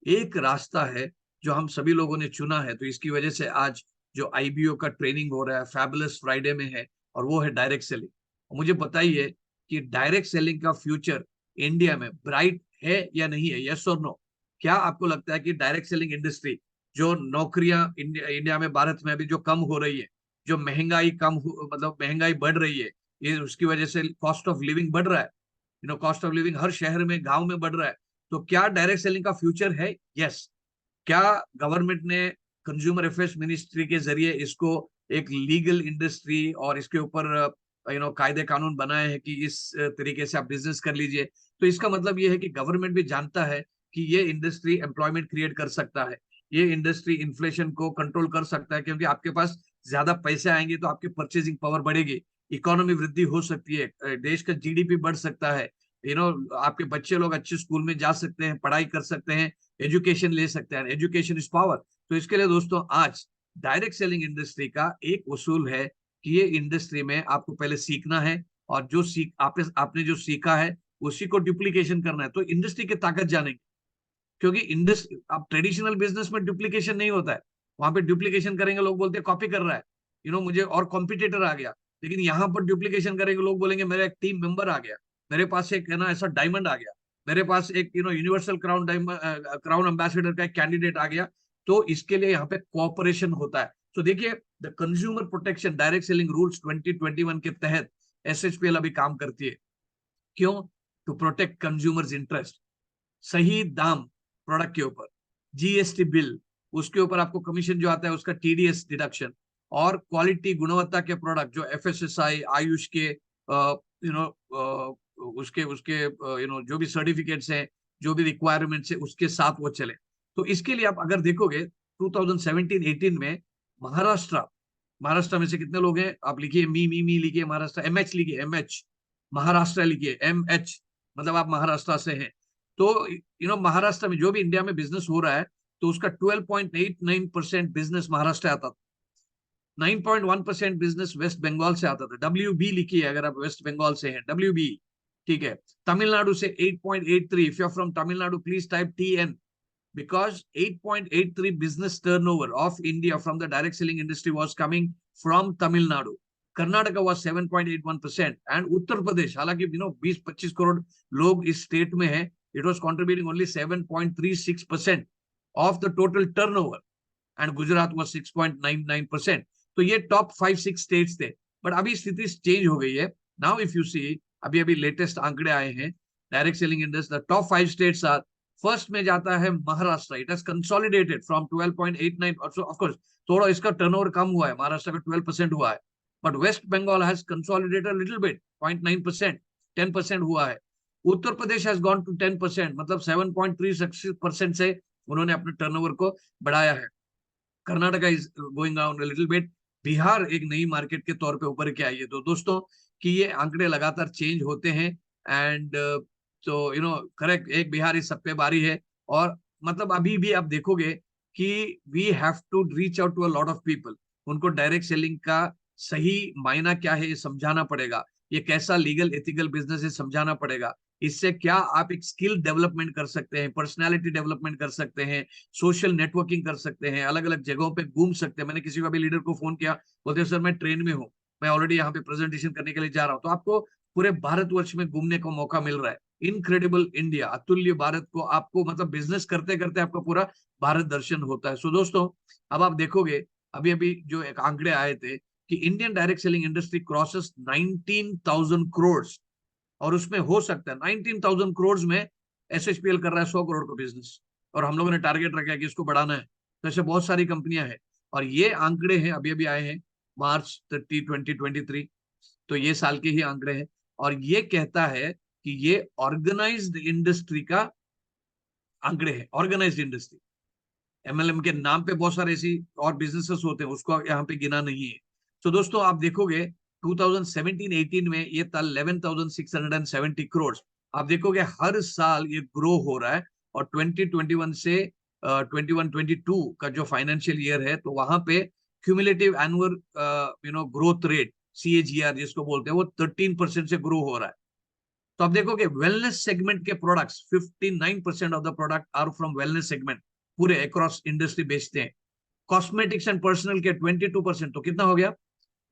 एक रास्ता है जो हम सभी लोगों ने चुना है, तो इसकी वजह से आज जो आईबीओ का ट्रेनिंग हो रहा है, फैबुलस फ्राइडे में है, और वो है डायरेक्ट सेलिंग। मुझे बताइए कि डायरेक्ट सेलिंग का फ्यूचर इंडिया में ब्राइट है या नहीं है? यस और नो? क्या आपको लगता है कि डायरेक्ट सेलिंग इंडस्ट्री, जो नौकरियां इंडिया में, भारत में अभी जो कम हो रही है, जो महंगाई मतलब महंगाई बढ़ रही है, ये उसकी वजह से कॉस्ट ऑफ लिविंग बढ़ रहा है, कॉस्ट ऑफ लिविंग हर शहर में, गांव में बढ़ रहा है, तो क्या डायरेक्ट सेलिंग का फ्यूचर है? यस। क्या गवर्नमेंट ने कंज्यूमर अफेयर्स मिनिस्ट्री के जरिए इसको एक लीगल इंडस्ट्री और इसके ऊपर कायदे कानून बनाए हैं कि इस तरीके से आप बिजनेस कर लीजिए? तो इसका मतलब ये है कि गवर्नमेंट भी जानता है कि ये इंडस्ट्री एम्प्लॉयमेंट क्रिएट कर सकता है, ये इंडस्ट्री इन्फ्लेशन को कंट्रोल कर सकता है, क्योंकि आपके पास ज्यादा पैसे आएंगे तो आपकी परचेजिंग पावर बढ़ेगी, इकोनॉमी वृद्धि हो सकती है, देश का जीडीपी बढ़ सकता है, आपके बच्चे लोग अच्छे स्कूल में जा सकते हैं, पढ़ाई कर सकते हैं, एजुकेशन ले सकते हैं, एजुकेशन इज पावर। तो इसके लिए दोस्तों, आज डायरेक्ट सेलिंग इंडस्ट्री का एक उसूल है कि ये इंडस्ट्री में आपको पहले सीखना है, और जो आपने जो सीखा है उसी को डुप्लीकेशन करना है, तो इंडस्ट्री की ताकत जानेंगे। क्योंकि इंडस्ट्री, अब ट्रेडिशनल बिजनेस में डुप्लीकेशन नहीं होता है, वहां पे डुप्लीकेशन करेंगे लोग बोलते हैं कॉपी कर रहा है, मुझे और कॉम्पिटिटर आ गया। लेकिन यहाँ पर डुप्लीकेशन करेंगे, लोग बोलेंगे मेरा एक टीम मेंबर आ गया, मेरे पास एक ऐसा डायमंड आ गया, मेरे पास एक यूनिवर्सल क्राउन एम्बेसडर का एक कैंडिडेट आ गया। तो इसके लिए यहाँ पे कोऑपरेशन होता है। तो देखिए, the consumer protection direct selling rules 2021 के तहत एसएचपीएल अभी काम करती है। क्यों? टू प्रोटेक्ट कंज्यूमर्स इंटरेस्ट, सही दाम, प्रोडक्ट के ऊपर, जीएसटी बिल, उसके ऊपर आपको कमीशन जो आता है उसका टीडीएस डिडक्शन, और क्वालिटी गुणवत्ता के प्रोडक्ट जो एफएसएसआई, आयुष के यू नो उसके उसके जो भी सर्टिफिकेट्स हैं, जो भी रिक्वायरमेंट्स है उसके साथ वो चले। तो इसके लिए आप अगर देखोगे 2017-18 में महाराष्ट्र, महाराष्ट्र में से कितने लोग हैं आप लिखिए, मी लिखिए, महाराष्ट्र, एमएच लिखिए, एमएच, महाराष्ट्र लिखिए, एमएच, मतलब आप महाराष्ट्र से हैं। तो महाराष्ट्र में जो भी इंडिया में बिजनेस हो रहा है, तो उसका 12.89% बिजनेस महाराष्ट्र आता था, 9.1% बिजनेस वेस्ट बंगाल से आता था। डब्ल्यू बी लिखिए अगर आप वेस्ट बंगाल से हैं, डब्ल्यू बी, ठीक है। तमिलनाडु से 8.83, if you are from Tamil Nadu please type TN, because 8.83 business turnover of India from the direct selling industry was coming from Tamil Nadu. Karnataka was 7.81% and Uttar Pradesh, हालांकि 20-25 करोड़ लोग इस स्टेट में है, it was contributing only 7.36% of the total turnover and Gujarat was 6.99%. तो ये टॉप 5-6 स्टेट्स थे, बट अभी स्थिति चेंज हो गई है। नाउ इफ यू सी, अभी अभी लेटेस्ट आंकड़े आए हैं direct selling industry, the top 5 states are, first में जाता है Maharashtra, it has consolidated from 12.89, of course थोड़ा इसका टर्नओवर कम हुआ है, महाराष्ट्र का 12% हुआ है, but West Bengal has consolidated little bit, 0.9%, 10% हुआ है। Uttar Pradesh has gone to 10%, मतलब 7.36% से उन्होंने अपने टर्नओवर को बढ़ाया है। Karnataka is going down little bit, Bihar एक नई मार्केट के तौर पे उभर के आई है। तो दोस्तों कि ये आंकड़े लगातार चेंज होते हैं, एंड तो करेक्ट, एक बिहार इस सब पे बारी है। और मतलब अभी भी आप देखोगे कि we have to reach out to a lot of people, उनको डायरेक्ट सेलिंग का सही मायना क्या है ये समझाना पड़ेगा, ये कैसा लीगल एथिकल बिजनेस है समझाना पड़ेगा, इससे क्या आप एक स्किल डेवलपमेंट कर सकते हैं, पर्सनालिटी डेवलपमेंट कर सकते हैं, सोशल नेटवर्किंग कर सकते हैं, अलग अलग जगहों पे घूम सकते हैं। मैंने किसी को अभी लीडर को फोन किया, बोलते सर मैं ट्रेन में हूँ, मैं ऑलरेडी यहाँ पे प्रेजेंटेशन करने के लिए जा रहा हूँ। तो आपको पूरे भारतवर्ष में घूमने का मौका मिल रहा है। इनक्रेडिबल इंडिया, अतुल्य भारत को आपको मतलब बिजनेस करते करते आपका पूरा भारत दर्शन होता है। सो दोस्तों अब आप देखोगे अभी अभी जो एक आंकड़े आए थे कि Indian direct selling industry crosses 19,000 crore, और उसमें हो सकता है 19,000 करोड़ में एसएचपीएल कर रहा है 100 करोड़ का बिजनेस, और हम लोगों ने टारगेट रखा है कि इसको बढ़ाना है। तो ऐसे बहुत सारी कंपनियां हैं, और ये आंकड़े हैं अभी अभी आए हैं मार्च 30, 2023, तो ये साल के ही आंकड़े हैं, और ये कहता है कि ये ऑर्गेनाइज्ड इंडस्ट्री का आंकड़े हैं। ऑर्गेनाइज्ड इंडस्ट्री, एमएलएम के नाम पे बहुत सारे ऐसी और बिजनेसेस होते हैं, उसको यहाँ पे गिना नहीं है। तो दोस्तों आप देखोगे 2017-18 में ये था 11,670 करोड़। आप देखोगे हर साल ये ग्रो हो रहा है, और 2021 से 21-22 का जो फाइनेंशियल ईयर है, तो वहां पे cumulative annual growth rate, CAGR जिसको बोलते हैं, वो 13% से ग्रो हो रहा है। तो आप देखोगे वेलनेस सेगमेंट के products, 59% of the product are from wellness segment, पूरे अक्रॉस इंडस्ट्री बेचते हैं। कॉस्मेटिक्स एंड पर्सनल के 22%, तो कितना हो गया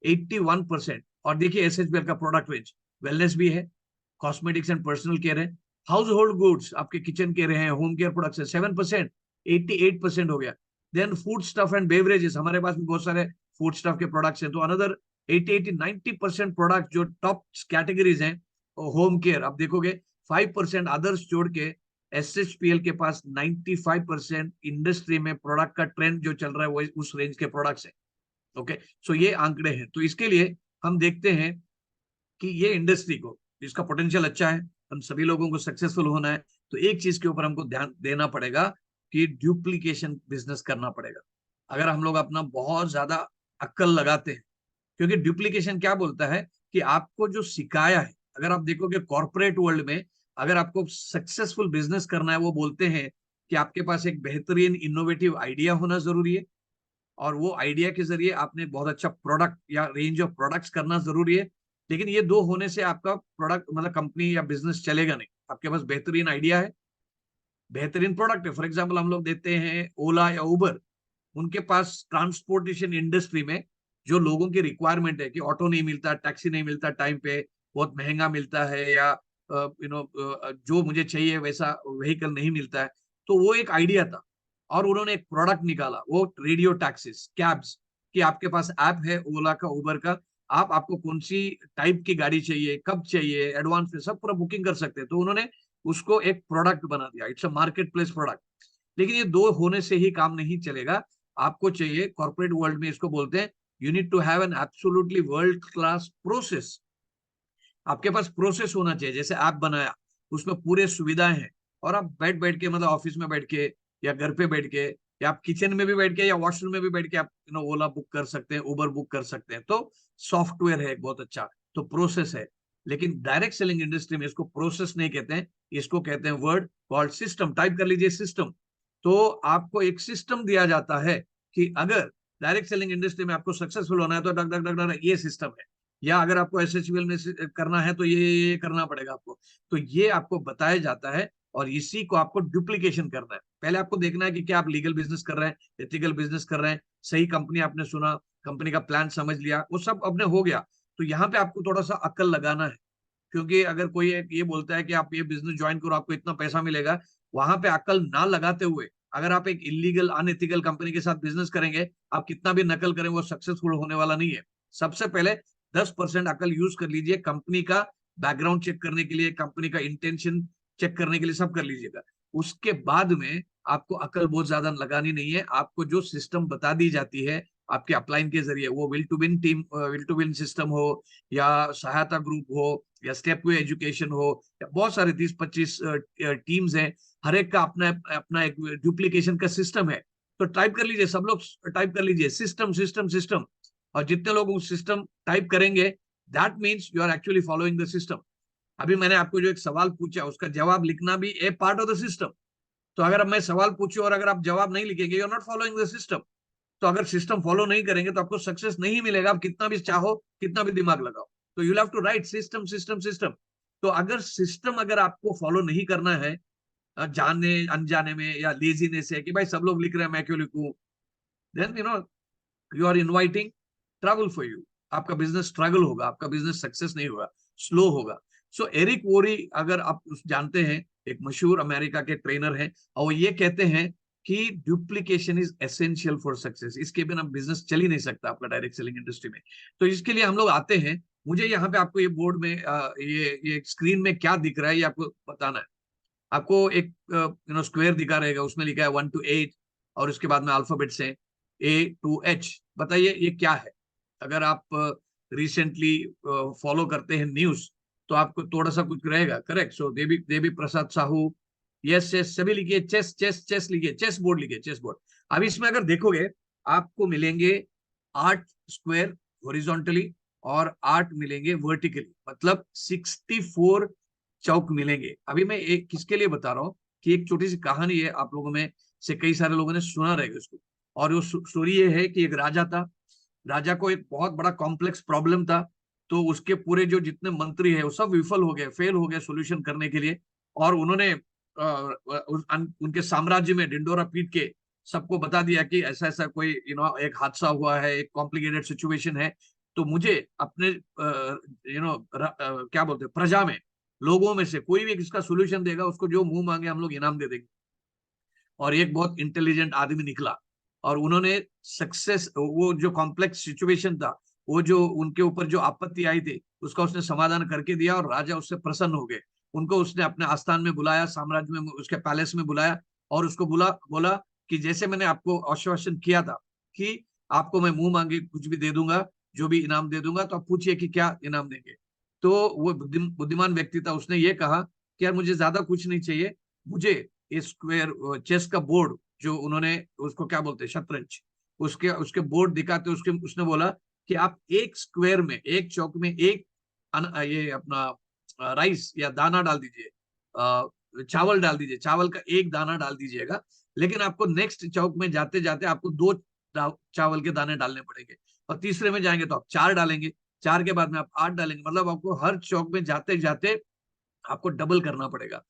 81%। और देखिए एसएचबीएल का प्रोडक्ट रेंज वेलनेस भी है, कॉस्मेटिक्स एंड पर्सनल केयर है, हाउस होल्ड गुड्स आपके किचन केयर है, होम केयर प्रोडक्ट्स है 7%, 88% हो गया। Then food stuff and beverages, हमारे पास भी बहुत सारे फूड स्टफ के प्रोडक्ट्स हैं, तो अनदर 80-90% प्रोडक्ट जो टॉप कैटेगरीज हैं। होम केयर आप देखोगे 5% अदर्स जोड़ के एसएचपीएल के पास 95% इंडस्ट्री में प्रोडक्ट का ट्रेंड जो चल रहा है वो उस रेंज के प्रोडक्ट्स है। ओके, सो ये आंकड़े हैं। तो इसके लिए हम देखते हैं कि ये इंडस्ट्री को, इसका पोटेंशियल अच्छा है, हम सभी लोगों को सक्सेसफुल होना है, तो एक चीज के ऊपर हमको ध्यान देना पड़ेगा कि ड्यूप्लीकेशन बिजनेस करना पड़ेगा। अगर हम लोग अपना बहुत ज्यादा अक्ल लगाते हैं, क्योंकि ड्यूप्लीकेशन क्या बोलता है कि आपको जो सिखाया है, अगर आप देखोगे कॉर्पोरेट वर्ल्ड में अगर आपको सक्सेसफुल बिजनेस करना है, वो बोलते हैं कि आपके पास एक बेहतरीन इनोवेटिव आइडिया होना जरूरी है, और वो आइडिया के जरिए आपने बहुत अच्छा प्रोडक्ट या रेंज ऑफ प्रोडक्ट्स करना जरूरी है। लेकिन ये दो होने से आपका प्रोडक्ट मतलब कंपनी या बिजनेस चलेगा नहीं। आपके पास बेहतरीन आइडिया है, बेहतरीन प्रोडक्ट है, फॉर एग्जाम्पल हम लोग देते हैं ओला या उबर, उनके पास ट्रांसपोर्टेशन इंडस्ट्री में जो लोगों की रिक्वायरमेंट है कि ऑटो नहीं मिलता, टैक्सी नहीं मिलता टाइम पे, बहुत महंगा मिलता है, या जो मुझे चाहिए वैसा व्हीकल नहीं मिलता है, तो वो एक आइडिया था, और उन्होंने एक प्रोडक्ट निकाला, वो रेडियो टैक्सीज, कैब्स, कि आपके पास ऐप है ओला का, उबर का, आपको कौन सी टाइप की गाड़ी चाहिए, कब चाहिए, एडवांस में सब पूरा बुकिंग कर सकते हैं। तो उन्होंने उसको एक प्रोडक्ट बना दिया, it's a market place product. लेकिन ये दो होने से ही काम नहीं चलेगा, आपको चाहिए, कॉर्पोरेट वर्ल्ड में इसको बोलते हैं, you need to have an absolutely world class process. आपके पास प्रोसेस होना चाहिए। जैसे ऐप बनाया, उसमें पूरे सुविधाएं हैं, और आप बैठ बैठ के, मतलब ऑफिस में बैठ के या घर पे बैठ के या आप किचन में भी बैठ के या वॉशरूम में भी बैठ के आप ओला बुक कर सकते हैं, उबर बुक कर सकते हैं। तो सॉफ्टवेयर है एक बहुत अच्छा, तो प्रोसेस है। लेकिन डायरेक्ट सेलिंग इंडस्ट्री में इसको प्रोसेस नहीं कहते हैं, इसको कहते हैं वर्ड कॉल्ड सिस्टम। टाइप कर लीजिए सिस्टम। तो आपको एक सिस्टम दिया जाता है कि अगर डायरेक्ट सेलिंग इंडस्ट्री में आपको सक्सेसफुल होना है तो डग डग डग डग ये सिस्टम है, या अगर आपको एसएचवीएल में करना है तो ये करना पड़ेगा आपको। तो ये आपको बताया जाता है, और इसी को आपको डुप्लीकेशन करना है। पहले आपको देखना है कि क्या आप लीगल बिजनेस कर रहे हैं, एथिकल बिजनेस कर रहे हैं, सही कंपनी आपने सुना, कंपनी का प्लान समझ लिया, वो सब अपने हो गया। तो यहाँ पे आपको थोड़ा सा अक्ल लगाना है, क्योंकि अगर कोई ये बोलता है कि आप ये बिजनेस ज्वाइन करो आपको इतना पैसा मिलेगा, वहां पे अक्ल ना लगाते हुए अगर आप एक इलीगल अनएथिकल कंपनी के साथ बिजनेस करेंगे, आप कितना भी नकल करें वो सक्सेसफुल होने वाला नहीं है। सबसे पहले 10% अकल यूज कर लीजिए, कंपनी का बैकग्राउंड चेक करने के लिए, कंपनी का इंटेंशन चेक करने के लिए, सब कर लीजिएगा। उसके बाद में आपको अकल बहुत ज्यादा लगानी नहीं है। आपको जो सिस्टम बता दी जाती है आपके अपलाइन के जरिए, वो will to win team, will to win system हो, या सहायता ग्रुप हो, या स्टेप वे एजुकेशन हो, या बहुत सारे 30-25 टीम्स हैं, हर एक का अपना अपना एक डुप्लीकेशन का सिस्टम है। तो टाइप कर लीजिए, सब लोग टाइप कर लीजिए सिस्टम सिस्टम सिस्टम। और जितने लोग उस सिस्टम टाइप करेंगे, that means you are actually following the system. अभी मैंने आपको जो एक सवाल पूछा उसका जवाब लिखना भी ए पार्ट ऑफ द सिस्टम। तो अगर अब मैं सवाल पूछूं और अगर आप जवाब नहीं लिखेंगे, you are not following the system. तो अगर सिस्टम फॉलो नहीं करेंगे तो आपको सक्सेस नहीं मिलेगा, आप कितना भी चाहो, कितना भी दिमाग लगाओ। तो you have to write system system system. तो अगर सिस्टम अगर आपको फॉलो नहीं करना है, जाने अनजाने में या लेजीनेस है कि भाई सब लोग लिख रहे हैं मैं क्यों लिखूं, then you are inviting trouble for you. आपका बिजनेस स्ट्रगल होगा, आपका बिजनेस सक्सेस नहीं होगा, स्लो होगा। सो एरिक वोरी, अगर आप जानते हैं, एक मशहूर अमेरिका के ट्रेनर हैं, और वो ये कहते हैं कि duplication is essential for success. इसके बिना बिजनेस चल ही नहीं सकता आपका डायरेक्ट सेलिंग इंडस्ट्री में। तो इसके लिए हम लोग आते हैं। मुझे यहाँ पे आपको ये बोर्ड में ये स्क्रीन में क्या दिख रहा है ये आपको बताना है। आपको एक स्क्वायर दिखा रहेगा, उसमें लिखा है 1 to 8, और उसके बाद में अल्फाबेट्स हैं A to H। बताइए ये क्या है। अगर आप रिसेंटली फॉलो करते हैं न्यूज, तो आपको थोड़ा सा कुछ रहेगा, करेक्ट। सो देवी प्रसाद साहू, यस यस, सभी लिखिए, चेस चेस चेस लिखिए, चेस बोर्ड लिखिए, चेस बोर्ड। अब इसमें अगर देखोगे, आपको मिलेंगे 8 स्क्वायर हॉरिजॉन्टली और 8 मिलेंगे वर्टिकली, मतलब 64 चौक मिलेंगे। अभी मैं एक किसके लिए बता रहा हूँ कि एक छोटी सी कहानी है, आप लोगों में से कई सारे लोगों ने सुना रहेगा इसको। और वो स्टोरी ये है कि एक राजा था, राजा को एक बहुत बड़ा कॉम्प्लेक्स प्रॉब्लम था। तो उसके पूरे जो जितने मंत्री है वो सब विफल हो गए, फेल हो गए सोल्यूशन करने के लिए। और उन्होंने उनके साम्राज्य में डिंडोरा पीट के सबको बता दिया कि ऐसा ऐसा कोई एक हादसा हुआ है, एक कॉम्प्लिकेटेड सिचुएशन है। तो मुझे अपने क्या बोलते हैं, प्रजा में, लोगों में से कोई भी इसका सोल्यूशन देगा, उसको जो मुंह मांगे हम लोग इनाम दे देंगे। और एक बहुत इंटेलिजेंट आदमी निकला, और उन्होंने सक्सेस, वो जो कॉम्प्लेक्स सिचुएशन था, वो जो उनके ऊपर जो आपत्ति आई थी, उसका उसने समाधान करके दिया, और राजा उससे प्रसन्न हो गए। उनको उसने अपने आस्थान में बुलाया, साम्राज्य में, उसके पैलेस में बुलाया, और उसको बोला कि जैसे मैंने आपको आश्वासन किया था कि आपको मैं मुंह मांगे कुछ भी दे दूंगा, जो भी इनाम दे दूंगा, तो आप पूछिए कि क्या इनाम देंगे। तो वो बुद्धिमान व्यक्ति था, उसने ये कहा कि यार मुझे ज्यादा कुछ नहीं चाहिए, मुझे स्क्वायर चेस का बोर्ड, जो उन्होंने उसको क्या बोलते हैं, शतरंज, उसके उसके बोर्ड दिखाते, उसने बोला कि आप एक स्क्वायर में, एक चौक में एक ये अपना राइस या दाना डाल दीजिए, चावल डाल दीजिए, चावल का एक दाना डाल दीजिएगा। लेकिन आपको नेक्स्ट चौक में जाते जाते आपको 2 चावल के दाने डालने पड़ेंगे, और तीसरे में जाएंगे तो आप 4 डालेंगे, 4 के बाद में आप 8 डालेंगे, मतलब आपको हर चौक में जाते जाते आपको डबल करना पड़ेगा।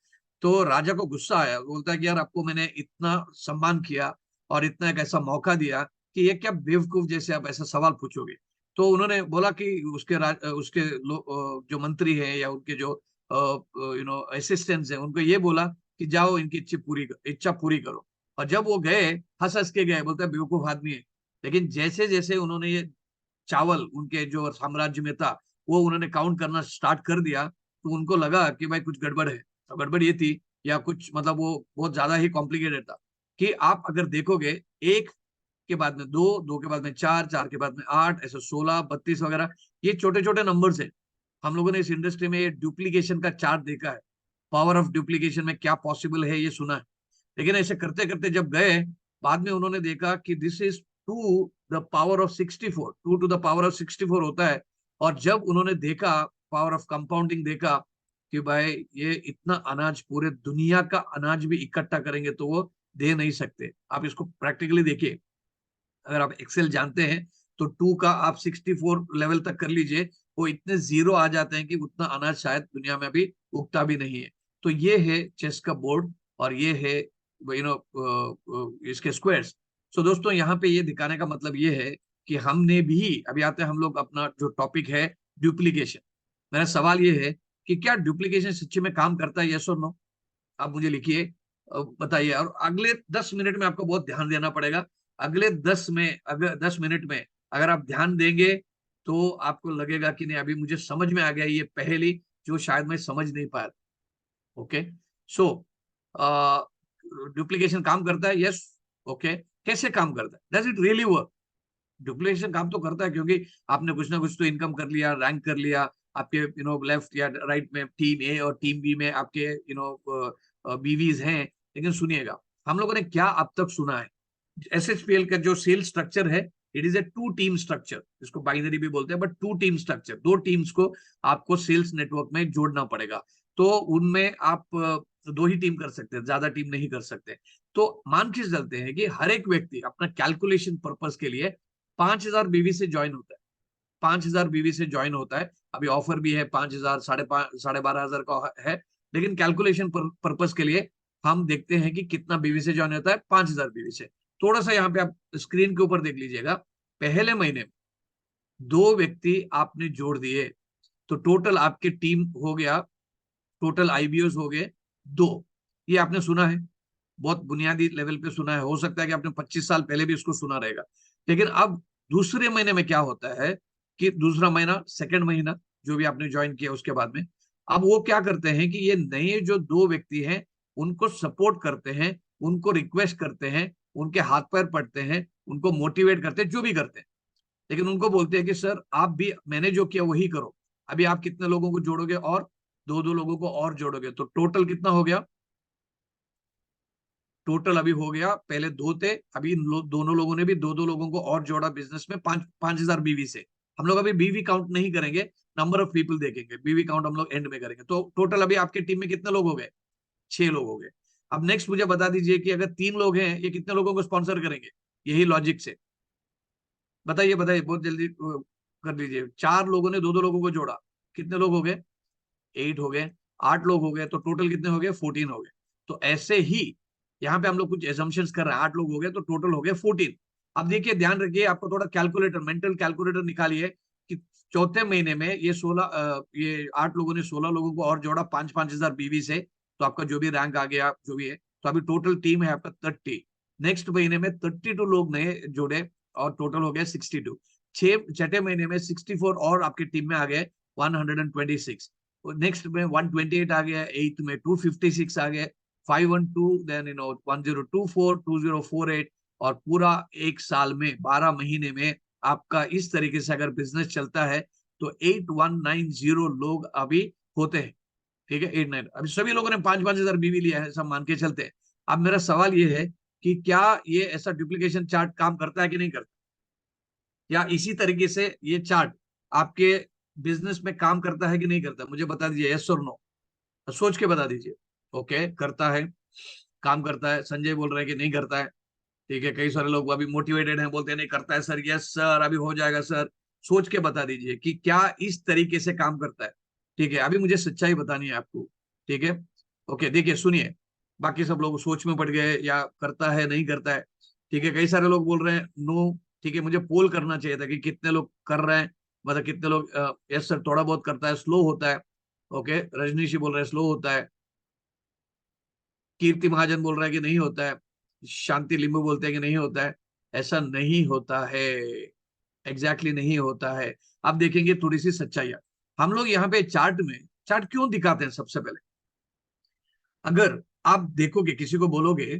तो राजा को गुस्सा आया, बोलता है कि यार आपको मैंने इतना सम्मान किया और इतना एक ऐसा मौका दिया कि ये क्या बेवकूफ जैसे आप ऐसा सवाल पूछोगे। तो उन्होंने बोला कि उसके जो मंत्री हैं या उनके जो असिस्टेंट्स हैं, उनको ये बोला कि जाओ इनकी इच्छा पूरी करो। और जब वो गए, हंस हंस के गए, बोलते बेवकूफ आदमी है। लेकिन जैसे जैसे उन्होंने ये चावल उनके जो साम्राज्य में था वो उन्होंने काउंट करना स्टार्ट कर दिया, तो उनको लगा कि भाई कुछ गड़बड़ है। गड़बड़ ये थी, या कुछ मतलब वो बहुत ज्यादा ही कॉम्प्लिकेटेड था, कि आप अगर देखोगे, एक के बाद में दो, दो के बाद में चार, चार के बाद में आठ, ऐसे 16, 32 वगैरह, ये छोटे छोटे नंबर्स है। हम लोगों ने इस इंडस्ट्री में ये डुप्लीकेशन का चार्ट देखा है, पावर ऑफ डुप्लीकेशन में क्या पॉसिबल है ये सुना है। लेकिन ऐसे करते करते जब गए, बाद में उन्होंने देखा कि this is to the power of 64, 2 to the power of 64 होता है। और जब उन्होंने देखा, पावर ऑफ कंपाउंडिंग देखा, कि भाई ये इतना अनाज पूरे दुनिया का अनाज भी इकट्ठा करेंगे तो वो दे नहीं सकते। आप इसको प्रैक्टिकली देखिए, अगर आप एक्सेल जानते हैं तो 2 का आप 64 लेवल तक कर लीजिए, वो इतने जीरो आ जाते हैं कि उतना अनाज शायद दुनिया में अभी उगता भी नहीं है। तो ये है चेस का बोर्ड, और ये है इसके स्क्वायर्स। सो दोस्तों, यहाँ पे ये दिखाने का मतलब ये है कि हमने भी, अभी आते हैं हम लोग अपना जो टॉपिक है, डुप्लीकेशन। मेरा सवाल ये है कि क्या डुप्लीकेशन सच्ची में काम करता है, यस और नो? आप मुझे लिखिए, बताइए। और अगले 10 मिनट में आपको बहुत ध्यान देना पड़ेगा। अगर 10 मिनट में अगर आप ध्यान देंगे, तो आपको लगेगा कि नहीं, अभी मुझे समझ में आ गया ये पहेली, जो शायद मैं समझ नहीं पाया। ओके। सो डुप्लीकेशन काम करता है, यस। ओके। कैसे काम करता है, does it really work? Duplication काम तो करता है, क्योंकि आपने कुछ ना कुछ तो इनकम कर लिया, रैंक कर लिया, आपके लेफ्ट या राइट में टीम ए और टीम बी में आपके बीवीज हैं। लेकिन सुनिएगा, हम लोगों ने क्या अब तक सुना है, एसएचपीएल का जो सेल स्ट्रक्चर है, it is a two team structure, इसको बाइनरी भी बोलते हैं, बट टू टीम स्ट्रक्चर, दो टीम्स को आपको सेल्स नेटवर्क में जोड़ना पड़ेगा। तो उनमें आप दो ही टीम कर सकते हैं, ज्यादा टीम नहीं कर सकते। तो मान के चलते हैं कि हर एक व्यक्ति अपना कैलकुलेशन पर्पस के लिए 5,000 बीवी से ज्वाइन होता है, 5,000 बीवी से ज्वाइन होता है। अभी ऑफर भी है 5,000, 12,500 का है। लेकिन कैलकुलेशन पर्पस के लिए हम देखते हैं कि कितना बीवी से ज्वाइन होता है, 5,000 बीवी से। थोड़ा सा यहाँ पे आप स्क्रीन के ऊपर देख लीजिएगा, पहले महीने में दो व्यक्ति आपने जोड़ दिए, तो टोटल आपके टीम हो गया, टोटल आईबीओस हो गए 2। ये आपने सुना है, बहुत बुनियादी लेवल पे सुना है, हो सकता है कि आपने 25 साल पहले भी इसको सुना रहेगा। लेकिन अब दूसरे महीने में क्या होता है, कि दूसरा महीना, सेकंड महीना, जो भी आपने ज्वाइन किया उसके बाद में, अब वो क्या करते हैं कि ये नए जो दो व्यक्ति हैं, उनको सपोर्ट करते हैं, उनको रिक्वेस्ट करते हैं, उनके हाथ पैर पड़ते हैं, उनको मोटिवेट करते हैं, जो भी करते हैं। लेकिन उनको बोलते हैं कि सर, आप भी मैंने जो किया वही करो। अभी आप कितने लोगों को जोड़ोगे, और दो दो लोगों को और जोड़ोगे, तो टोटल कितना हो गया? टोटल अभी हो गया, पहले दो थे, अभी दोनों लोगों ने भी दो दो लोगों को और जोड़ा बिजनेस में, 5,000 बीवी से। हम लोग अभी बीवी काउंट नहीं करेंगे, नंबर ऑफ पीपल देखेंगे, बीवी काउंट हम लोग एंड में करेंगे। तो टोटल अभी आपके टीम में कितने लोग हो गए? 6 लोग हो गए। अब नेक्स्ट मुझे बता दीजिए कि अगर 3 लोग हैं, ये कितने लोगों को स्पॉन्सर करेंगे, यही लॉजिक से? बताइए बताइए, बहुत जल्दी कर लीजिए। 4 लोगों ने दो दो लोगों को जोड़ा, कितने लोग हो गए? 8 हो गए। 8 लोग हो गए, तो टोटल कितने हो गए? 14 हो गए। तो ऐसे ही यहाँ पे हम लोग कुछ एजम्पशंस कर रहे हैं, 8 लोग हो गए तो टोटल हो गए 14। अब देखिए, ध्यान रखिए, आपको थोड़ा कैलकुलेटर, मेंटल कैलकुलेटर निकालिए, कि चौथे महीने में ये 8 लोगों ने 16 लोगों को और जोड़ा, 5,000 बीवी से, तो आपका जो भी रैंक आ गया, जो भी है, तो अभी टोटल टीम है आपका 30। नेक्स्ट महीने में 32 लोग नए जोड़े, और टोटल हो गया 62। छठे महीने में 64 और आपकी टीम में आ गए, 126। नेक्स्ट में 128 आ गया, 8 में 256 आ गए, 512, देन 1024, 2048। और पूरा एक साल में, 12 महीने में आपका इस तरीके से अगर बिजनेस चलता है, तो 8190 लोग अभी होते हैं। ठीक है, 89, अभी सभी लोगों ने 5,000 बीवी लिया है, सब मान के चलते हैं। अब मेरा सवाल ये है कि क्या ये ऐसा डुप्लीकेशन चार्ट काम करता है कि नहीं करता, या इसी तरीके से ये चार्ट आपके बिजनेस में काम करता है कि नहीं करता? मुझे बता दीजिए, यस और नो, सोच के बता दीजिए। ओके, करता है, काम करता है, संजय बोल रहे हैं कि नहीं करता है। ठीक है, कई सारे लोग अभी मोटिवेटेड हैं, बोलते हैं नहीं करता है सर, यस सर, अभी हो जाएगा सर। सोच के बता दीजिए कि क्या इस तरीके से काम करता है। ठीक है, अभी मुझे सच्चाई बतानी है आपको। ठीक है, ओके, देखिए सुनिए, बाकी सब लोग सोच में पड़ गए, या करता है नहीं करता है। ठीक है, कई सारे लोग बोल रहे हैं नो। ठीक है, मुझे पोल करना चाहिए था कि कितने लोग कर रहे हैं, मतलब कितने लोग यस सर थोड़ा बहुत करता है, स्लो होता है। ओके, रजनीश जी बोल रहे हैं स्लो होता है, कीर्ति महाजन बोल रहा है कि नहीं होता है, शांति लिंबू बोलते हैं कि नहीं होता है। ऐसा नहीं होता है, एग्जैक्टली नहीं होता है। अब देखेंगे थोड़ी सी सच्चाई। हम लोग यहाँ पे चार्ट में, चार्ट क्यों दिखाते हैं सबसे पहले? अगर आप देखोगे, किसी को बोलोगे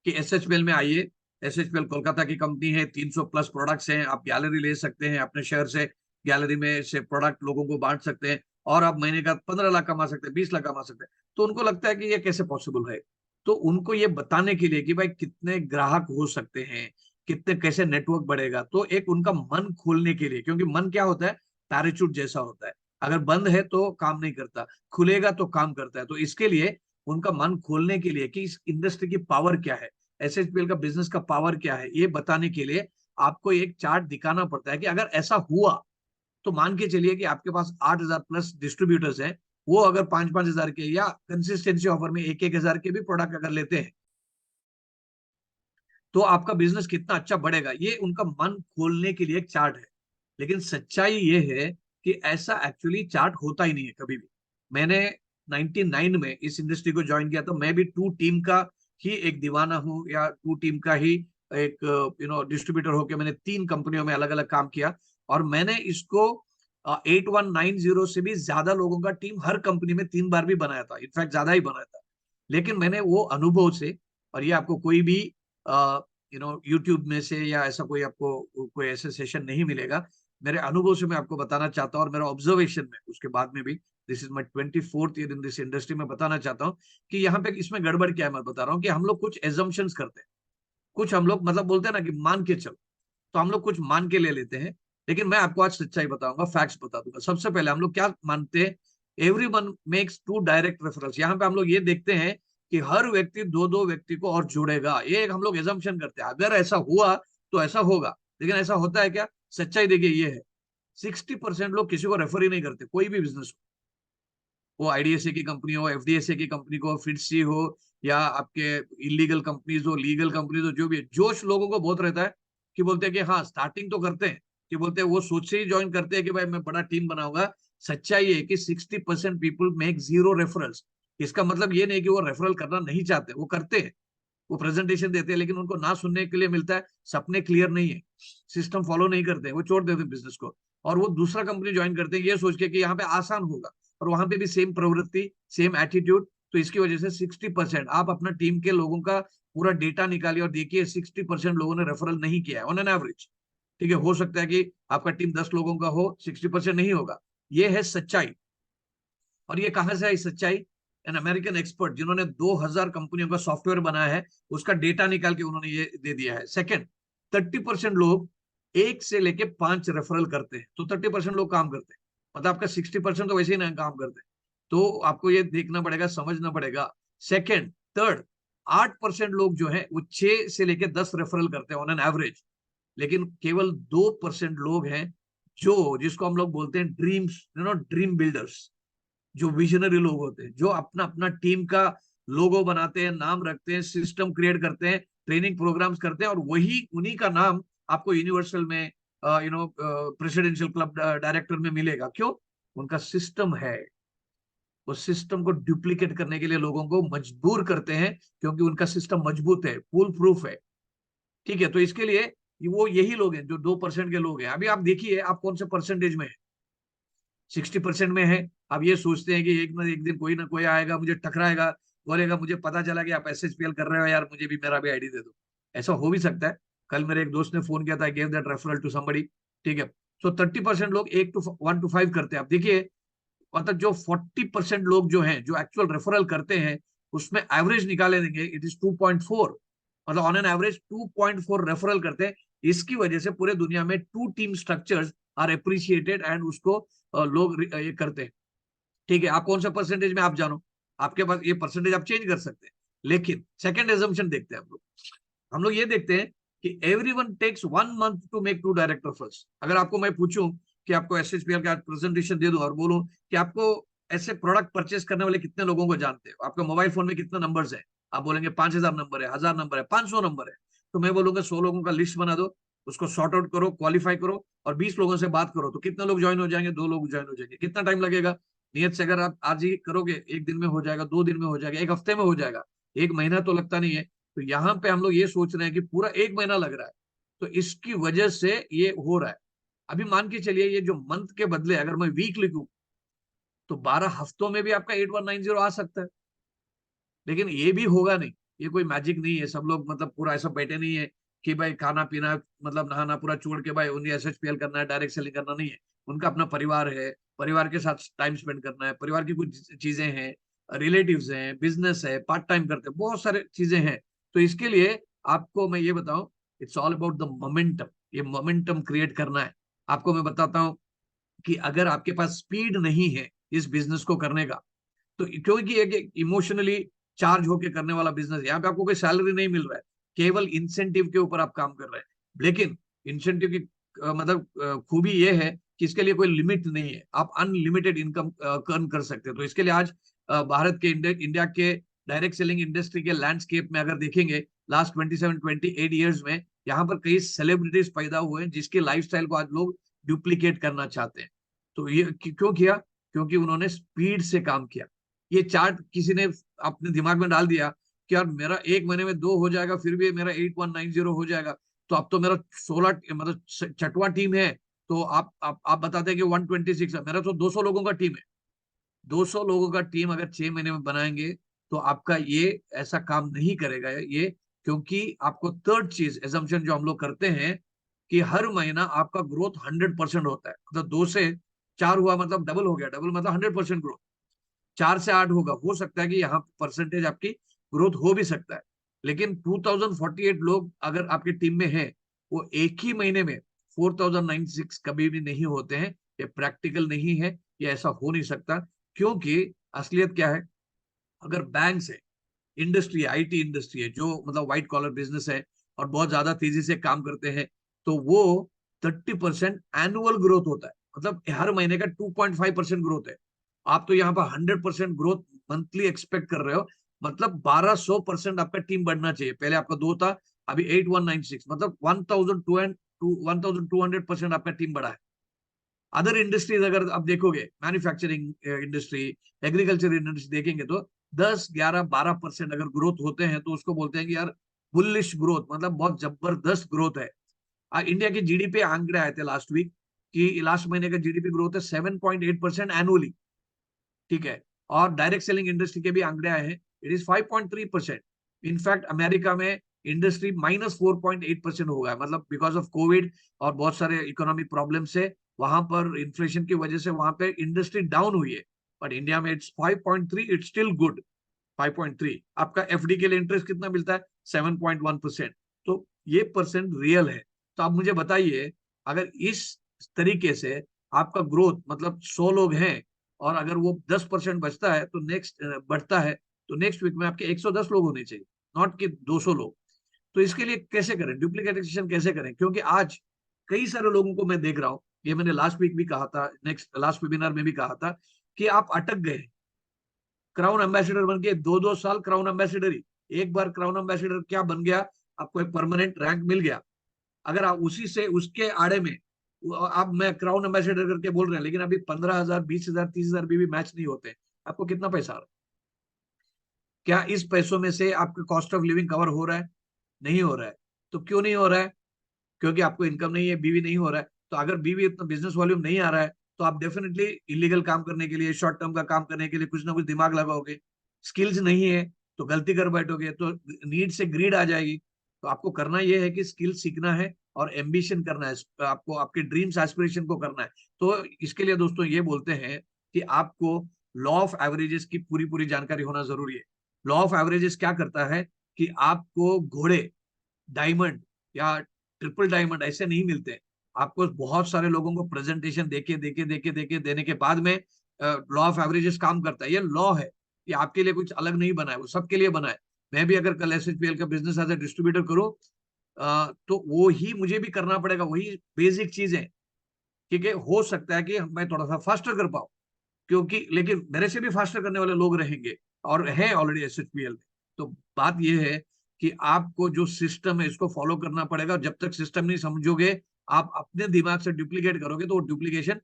कि एसएचपीएल में आइए, एसएचपीएल कोलकाता की कंपनी है, 300 प्लस प्रोडक्ट्स हैं, आप गैलरी ले सकते हैं अपने शहर से, गैलरी में से प्रोडक्ट लोगों को बांट सकते हैं और आप महीने का 15 लाख कमा सकते हैं, 20 लाख कमा सकते हैं, तो उनको लगता है कि ये कैसे पॉसिबल है। तो उनको ये बताने के लिए कि भाई कितने ग्राहक हो सकते हैं, कितने कैसे नेटवर्क बढ़ेगा, तो एक उनका मन खोलने के लिए, क्योंकि मन क्या होता है, पैराचूट जैसा होता है, अगर बंद है तो काम नहीं करता, खुलेगा तो काम करता है। तो इसके लिए उनका मन खोलने के लिए कि इस इंडस्ट्री की पावर क्या है, एसएचपीएल का बिजनेस का पावर क्या है, ये बताने के लिए आपको एक चार्ट दिखाना पड़ता है कि अगर ऐसा हुआ तो मान के चलिए कि आपके पास 8,000 प्लस डिस्ट्रीब्यूटर्स हैं, वो अगर 5,000 के या कंसिस्टेंसी ऑफर में 1,000 के भी प्रोडक्ट अगर लेते हैं, तो आपका बिजनेस कितना अच्छा बढ़ेगा, ये उनका मन खोलने के लिए एक चार्ट है। लेकिन सच्चाई ये है कि ऐसा एक्चुअली चार्ट होता ही नहीं है कभी भी। मैंने 99 में इस इंडस्ट्री को ज्वाइन किया, तो मैं भी टू टीम का ही एक दीवाना हूँ, या टू टीम का ही एक डिस्ट्रीब्यूटर होकर मैंने 3 कंपनियों में अलग अलग काम किया। और मैंने इसको 8190 से भी ज्यादा लोगों का टीम हर कंपनी में 3 बार भी बनाया था, इनफैक्ट ज्यादा ही बनाया था। लेकिन मैंने वो अनुभव से, और ये आपको कोई भी यूट्यूब में से या ऐसा कोई आपको कोई ऐसे सेशन नहीं मिलेगा, मेरे अनुभव से मैं आपको बताना चाहता हूँ, और मेरा ऑब्जर्वेशन में उसके बाद में भी, this is my 24th year in this industry, में बताना चाहता हूँ कि यहाँ पे इसमें गड़बड़ क्या है। मैं बता रहा हूँ कि हम लोग कुछ एजम्पशंस करते हैं, कुछ हम लोग मतलब बोलते हैं ना कि मान के चलो, तो हम लोग कुछ मान के ले लेते हैं। लेकिन मैं आपको आज सच्चाई बताऊंगा, फैक्ट्स बता दूंगा। सबसे पहले हम लोग क्या मानते हैं, every one makes 2 direct referrals. यहाँ पे हम लोग ये देखते हैं कि हर व्यक्ति दो दो व्यक्ति को और जोड़ेगा, ये एक हम लोग एजम्पशन करते हैं, अगर ऐसा हुआ तो ऐसा होगा। लेकिन ऐसा होता है क्या? सच्चाई देखिए ये है, 60% लोग किसी को रेफर ही नहीं करते, कोई भी बिजनेस, वो आईडीएसए की कंपनी हो, एफडीएसए की कंपनी को, फिटसी हो, या आपके इलीगल कंपनीज हो, लीगल कंपनीज हो, जो भी है, जोश लोगों को बहुत रहता है कि बोलते हैं कि हाँ स्टार्टिंग तो करते हैं, कि बोलते हैं वो सोच से ही ज्वाइन करते हैं कि भाई मैं बड़ा टीम बनाऊंगा। सच्चाई है कि 60% पीपल मेक जीरो रेफरल्स। इसका मतलब ये नहीं कि वो रेफरल करना नहीं चाहते, वो करते हैं, वो प्रेजेंटेशन देते हैं, लेकिन उनको ना सुनने के लिए मिलता है, सपने क्लियर नहीं है, सिस्टम फॉलो नहीं करते, वो छोड़ देते बिजनेस को, और वो दूसरा कंपनी ज्वाइन करते हैं ये सोच के कि यहाँ पे आसान होगा, और वहां पे भी सेम प्रवृत्ति, सेम एटीट्यूड। तो इसकी वजह से 60%, आप अपना टीम के लोगों का पूरा डेटा निकालिए और देखिए 60% लोगों ने रेफरल नहीं किया है ऑन एन एवरेज। ठीक है, हो सकता है कि आपका टीम 10 लोगों का हो, 60% नहीं होगा। ये है सच्चाई। और ये कहां से आई सच्चाई? एन अमेरिकन एक्सपर्ट जिन्होंने 2000 कंपनियों का सॉफ्टवेयर बनाया है, उसका डेटा निकाल के उन्होंने ये दे दिया है। सेकंड, 30% लोग 1 से लेके 5 रेफरल करते हैं, तो 30% लोग काम करते हैं, मतलब आपका 60% तो वैसे ही ना काम करते हैं। तो आपको ये देखना पड़ेगा, समझना पड़ेगा। सेकंड, थर्ड, 8% लोग जो है वो 6 से लेके 10 रेफरल करते हैं ऑन एन एवरेज। लेकिन केवल 2% लोग हैं जो, जिसको हम लोग बोलते हैं ड्रीम्स, ड्रीम बिल्डर्स, जो विजनरी लोग होते हैं, जो अपना अपना टीम का लोगो बनाते हैं, नाम रखते हैं, सिस्टम क्रिएट करते हैं, ट्रेनिंग प्रोग्राम्स करते हैं, और वही उन्हीं का नाम आपको यूनिवर्सल में प्रेसिडेंशियल क्लब डायरेक्टर में मिलेगा। क्यों? उनका सिस्टम है। वो सिस्टम को डुप्लीकेट करने के लिए लोगों को मजबूर करते हैं, क्योंकि उनका सिस्टम मजबूत है, फुल प्रूफ है। ठीक है, तो इसके लिए वो यही लोग हैं जो 2% के लोग हैं। अभी आप देखिए आप कौन से परसेंटेज में है, 60% में है। अब ये सोचते हैं कि एक ना एक दिन कोई ना कोई आएगा, मुझे टकराएगा, बोलेगा मुझे पता चला कि आप एसएचपीएल कर रहे हो यार, मुझे भी मेरा भी आईडी दे दो। ऐसा हो भी सकता है। कल मेरे एक दोस्त ने फोन किया था, gave that referral to somebody. ठीक है, सो 30% लोग 1 to 1 to 5 करते हैं। आप देखिए, मतलब जो 40% लोग जो हैं, जो एक्चुअल रेफरल करते हैं, उसमें एवरेज निकाले देंगे, इट इज 2.4, मतलब ऑन एन एवरेज 2.4 रेफरल करते हैं। इसकी वजह से पूरे दुनिया में two team structures are appreciated, and उसको लोग ये करते हैं। ठीक है, आप कौन सा परसेंटेज में आप जानो, आपके पास ये परसेंटेज आप चेंज कर सकते हैं। लेकिन सेकंड एजम्पशन देखते हैं हम लोग ये देखते हैं कि everyone takes 1 month to make 2 director first. अगर आपको मैं पूछूं कि आपको एसएचपीएल का प्रेजेंटेशन दे दूं और बोलूं कि आपको ऐसे प्रोडक्ट परचेस करने वाले कितने लोगों को जानते हो, आपके मोबाइल फोन में कितने नंबर्स है, आप बोलेंगे 5,000 नंबर है, 1000 नंबर है, 500 नंबर है। तो मैं बोलूंगा 100 लोगों का लिस्ट बना दो, उसको सॉर्ट आउट करो, क्वालिफाई करो, और 20 लोगों से बात करो, तो कितने लोग ज्वाइन हो जाएंगे? 2 लोग ज्वाइन हो जाएंगे। कितना टाइम लगेगा? नियत से अगर आप आज ही करोगे, 1 दिन में हो जाएगा, 2 दिन में हो जाएगा, 1 हफ्ते में हो जाएगा, 1 महीना तो लगता नहीं है। तो यहाँ पे हम लोग ये सोच रहे हैं कि पूरा 1 महीना लग रहा है, तो इसकी वजह से ये हो रहा है। अभी मान के चलिए ये जो मंथ के बदले अगर मैं वीक लिखूं, तो 12 हफ्तों में भी आपका 8190 आ सकता है। लेकिन ये भी होगा नहीं, ये कोई मैजिक नहीं है। सब लोग मतलब पूरा ऐसा बैठे नहीं है कि भाई खाना पीना मतलब नहाना पूरा छोड़ के भाई ओनली एसएचपीएल करना है, डायरेक्ट सेलिंग करना नहीं है। उनका अपना परिवार है, परिवार के साथ टाइम स्पेंड करना है, परिवार की कुछ चीजें हैं, रिलेटिव्स हैं, बिजनेस है, पार्ट टाइम करते हैं, बहुत सारे चीजें हैं। तो इसके लिए आपको मैं ये बताऊं, it's all about the momentum. ये मोमेंटम क्रिएट करना है। आपको मैं बताता हूँ कि अगर आपके पास स्पीड नहीं है इस बिजनेस को करने का, तो क्योंकि एक इमोशनली चार्ज होके करने वाला बिजनेस, यहाँ पे आपको कोई सैलरी नहीं मिल रहा है, केवल इंसेंटिव के ऊपर आप काम कर रहे हैं। लेकिन इंसेंटिव की मतलब खूबी ये है कि इसके लिए कोई लिमिट नहीं है, आप अनलिमिटेड इनकम अर्न कर सकते हैं। तो इसके लिए आज भारत के इंडिया के डायरेक्ट सेलिंग इंडस्ट्री के लैंडस्केप में अगर देखेंगे, लास्ट 27-28 ईयर्स में यहाँ पर कई सेलिब्रिटीज पैदा हुए हैं जिसके लाइफस्टाइल को आज लोग डुप्लीकेट करना चाहते हैं। तो ये क्यों किया? क्योंकि उन्होंने स्पीड से काम किया। ये चार्ट किसी ने अपने दिमाग में डाल दिया कि यार मेरा 1 महीने में 2 हो जाएगा, फिर भी मेरा 8190 हो जाएगा। तो अब तो मेरा 16 मतलब छठवां टीम है। तो आप बताते हैं कि 126 है, मेरा तो 200 लोगों का टीम है। 200 लोगों का टीम अगर 6 महीने में बनाएंगे तो आपका ये ऐसा काम नहीं करेगा ये। क्योंकि आपको थर्ड चीज एजम्पशन जो हम लोग करते हैं कि हर महीना आपका ग्रोथ 100% होता है। मतलब 2 से 4 हुआ मतलब डबल हो गया, डबल मतलब 100% ग्रोथ। 4 से 8 होगा, हो सकता है कि यहाँ परसेंटेज आपकी ग्रोथ हो भी सकता है। लेकिन 2048 लोग अगर आपकी टीम में है, वो एक ही महीने में 4096 कभी भी नहीं होते हैं। ये प्रैक्टिकल नहीं है, ये ऐसा हो नहीं सकता। क्योंकि असलियत क्या है, अगर बैंक है, इंडस्ट्री है, आईटी इंडस्ट्री है, जो मतलब व्हाइट कॉलर बिजनेस है और बहुत ज्यादा तेजी से काम करते हैं, तो वो 30% एनुअल ग्रोथ होता है। मतलब हर महीने का 2.5% ग्रोथ है। आप तो यहाँ पर 100% ग्रोथ मंथली एक्सपेक्ट कर रहे हो। मतलब 1200% आपका टीम बढ़ना चाहिए। पहले आपका 2 था, अभी 8196, मतलब 1200% आपका टीम बढ़ा है। अदर इंडस्ट्रीज अगर आप देखोगे, मैन्युफैक्चरिंग इंडस्ट्री, एग्रीकल्चर इंडस्ट्री देखेंगे, तो 10, 11, 12% अगर ग्रोथ होते हैं तो उसको बोलते हैं कि यार बुलिश ग्रोथ, मतलब बहुत जबरदस्त ग्रोथ है। इंडिया की जीडीपी आंकड़े आए थे लास्ट वीक कि लास्ट महीने का जीडीपी ग्रोथ है 7.8% एनुअली। ठीक है। और डायरेक्ट सेलिंग इंडस्ट्री के भी आंकड़े आए हैं, इट इज 5.3%। इनफैक्ट अमेरिका में इंडस्ट्री -4.8% हो गया, मतलब बिकॉज ऑफ कोविड और बहुत सारे इकोनॉमिक प्रॉब्लम से वहां पर इन्फ्लेशन की वजह से वहां पे इंडस्ट्री डाउन हुई है। बट इंडिया में इट्स 5.3, इट्स स्टिल गुड। 5.3 आपका एफडी के लिए इंटरेस्ट कितना मिलता है? 7.1%। तो ये परसेंट रियल है। तो आप मुझे बताइए, अगर इस तरीके से आपका ग्रोथ मतलब 100 लोग हैं और अगर वो 10% बचता है तो नेक्स्ट बढ़ता है, तो नेक्स्ट वीक में आपके 110 लोग होने चाहिए, नॉट कि 200 लोग। तो इसके लिए कैसे करें, डुप्लीकेशन कैसे करें? क्योंकि आज कई सारे लोगों को मैं देख रहा हूँ, ये मैंने लास्ट वीक भी कहा था, नेक्स्ट लास्ट वेबिनार में भी कहा था, कि आप अटक गए क्राउन एम्बेसडर बन के। 2-2 साल क्राउन एम्बेसडर ही, एक बार क्राउन एम्बेसडर क्या बन गया, आपको एक परमानेंट रैंक मिल गया। अगर आप उसी से उसके आड़े में आप मैं क्राउन एम्बेसडर करके बोल रहे हैं, लेकिन अभी 15,000, 20,000, 30,000 भी मैच नहीं होते, आपको कितना पैसा आ रहा है? क्या इस पैसों में से आपका कॉस्ट ऑफ लिविंग कवर हो रहा है? नहीं हो रहा है। तो क्यों नहीं हो रहा है? क्योंकि आपको इनकम नहीं है, बीवी नहीं हो रहा है। तो अगर बीवी इतना बिजनेस वॉल्यूम नहीं आ रहा है, तो आप डेफिनेटली इलीगल काम करने के लिए, शॉर्ट टर्म का काम करने के लिए कुछ ना कुछ दिमाग लगाओगे। स्किल्स नहीं है तो गलती कर बैठोगे, तो नीड से ग्रीड आ जाएगी। तो आपको करना यह है कि स्किल सीखना है और एम्बिशन करना है, आपको आपके ड्रीम्स एस्पिरेशन को करना है। तो इसके लिए दोस्तों ये बोलते हैं कि आपको लॉ ऑफ एवरेजेस की पूरी पूरी जानकारी होना जरूरी है। लॉ ऑफ एवरेजेस क्या करता है कि आपको घोड़े डायमंड या ट्रिपल डायमंड ऐसे नहीं मिलते। आपको बहुत सारे लोगों को प्रेजेंटेशन देके देके देके देके देने के बाद में लॉ ऑफ एवरेजेस काम करता है। ये लॉ है, ये आपके लिए कुछ अलग नहीं बना है, वो सबके लिए बना है। मैं भी अगर कल एसएचपीएल का बिजनेस एज ए डिस्ट्रीब्यूटर करूं, तो वो ही मुझे भी करना पड़ेगा, वही बेसिक चीज है। ठीक है, हो सकता है कि मैं थोड़ा सा फास्टर कर पाऊं, क्योंकि लेकिन मेरे से भी फास्टर करने वाले लोग रहेंगे और है ऑलरेडी एसएचपीएल में। तो बात यह है कि आपको जो सिस्टम है इसको फॉलो करना पड़ेगा। जब तक सिस्टम नहीं समझोगे, आप अपने दिमाग से डुप्लीकेट करोगे, तो वो डुप्लीकेशन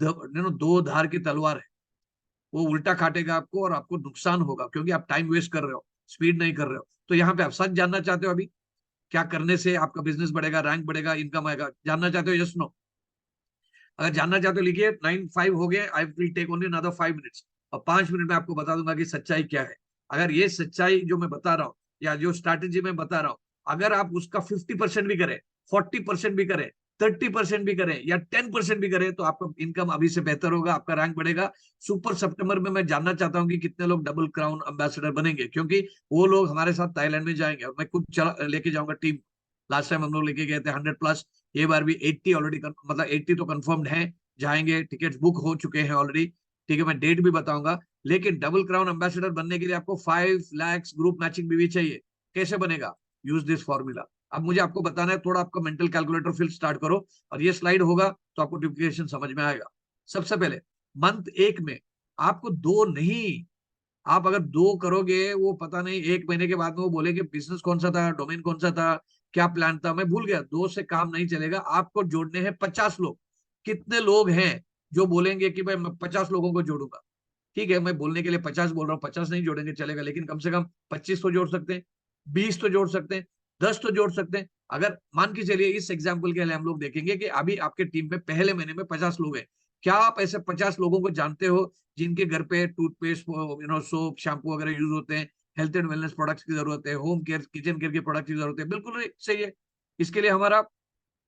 दो धार की तलवार है। वो उल्टा काटेगा आपको और आपको नुकसान होगा, क्योंकि आप टाइम वेस्ट कर रहे हो, स्पीड नहीं कर रहे हो। तो यहाँ पे आप सच जानना चाहते हो, अभी क्या करने से आपका बिजनेस बढ़ेगा, रैंक बढ़ेगा, इनकम आएगा, जानना चाहते हो? Yes no? अगर जानना चाहते हो लिखिए, 9:05 हो गए, I will take only another 5 minutes, और 5 मिनट में आपको बता दूंगा कि सच्चाई क्या है। अगर ये सच्चाई जो मैं बता रहा हूँ या जो स्ट्रैटेजी मैं बता रहा हूँ, अगर आप उसका 50% भी करें, 40% भी करें, 30% भी करें या 10% भी करें, तो आपका इनकम अभी से बेहतर होगा, आपका रैंक बढ़ेगा। सुपर सितंबर में मैं जानना चाहता हूँ कि कितने लोग डबल क्राउन एम्बेसडर बनेंगे, क्योंकि वो लोग हमारे साथ थाईलैंड में जाएंगे और मैं खुद लेके जाऊंगा टीम। लास्ट टाइम हम लोग लेके गए थे 100+, ये बार भी 80 ऑलरेडी, मतलब 80 तो कंफर्म्ड है, जाएंगे, टिकट्स बुक हो चुके हैं ऑलरेडी। ठीक है, मैं डेट भी बताऊंगा। लेकिन डबल क्राउन एम्बेसडर बनने के लिए आपको 5 लाख ग्रुप मैचिंग बीवी चाहिए। कैसे बनेगा? Use this formula. अब मुझे आपको बताना है, थोड़ा आपका मेंटल कैलकुलेटर फिर स्टार्ट करो, और ये स्लाइड होगा तो आपको डुप्लीकेशन समझ में आएगा। सबसे पहले मंथ एक में आपको दो नहीं, आप अगर दो करोगे, वो पता नहीं एक महीने के बाद में वो बोले कि बिजनेस कौन सा था, डोमेन कौन सा था, क्या प्लान था, मैं भूल गया। दो से काम नहीं चलेगा, आपको जोड़ने हैं 50 लोग। कितने लोग हैं जो बोलेंगे कि भाई मैं 50 लोगों को जोड़ूंगा? ठीक है, मैं बोलने के लिए 50 बोल रहा हूँ, 50 नहीं जोड़ेंगे चलेगा, लेकिन कम से कम 25 तो जोड़ सकते हैं, 20 तो जोड़ सकते हैं, 10 तो जोड़ सकते हैं। अगर मान के चलिए, इस एग्जाम्पल के लिए हम लोग देखेंगे कि अभी आपके टीम में पहले महीने में 50 लोग हैं। क्या आप ऐसे 50 लोगों को जानते हो जिनके घर पे टूथपेस्ट, सोप, शैम्पू वगैरह यूज होते हैं, हेल्थ एंड वेलनेस प्रोडक्ट्स की जरूरत है, होम केयर, किचन केयर के प्रोडक्ट की जरूरत है? बिल्कुल सही है। इसके लिए हमारा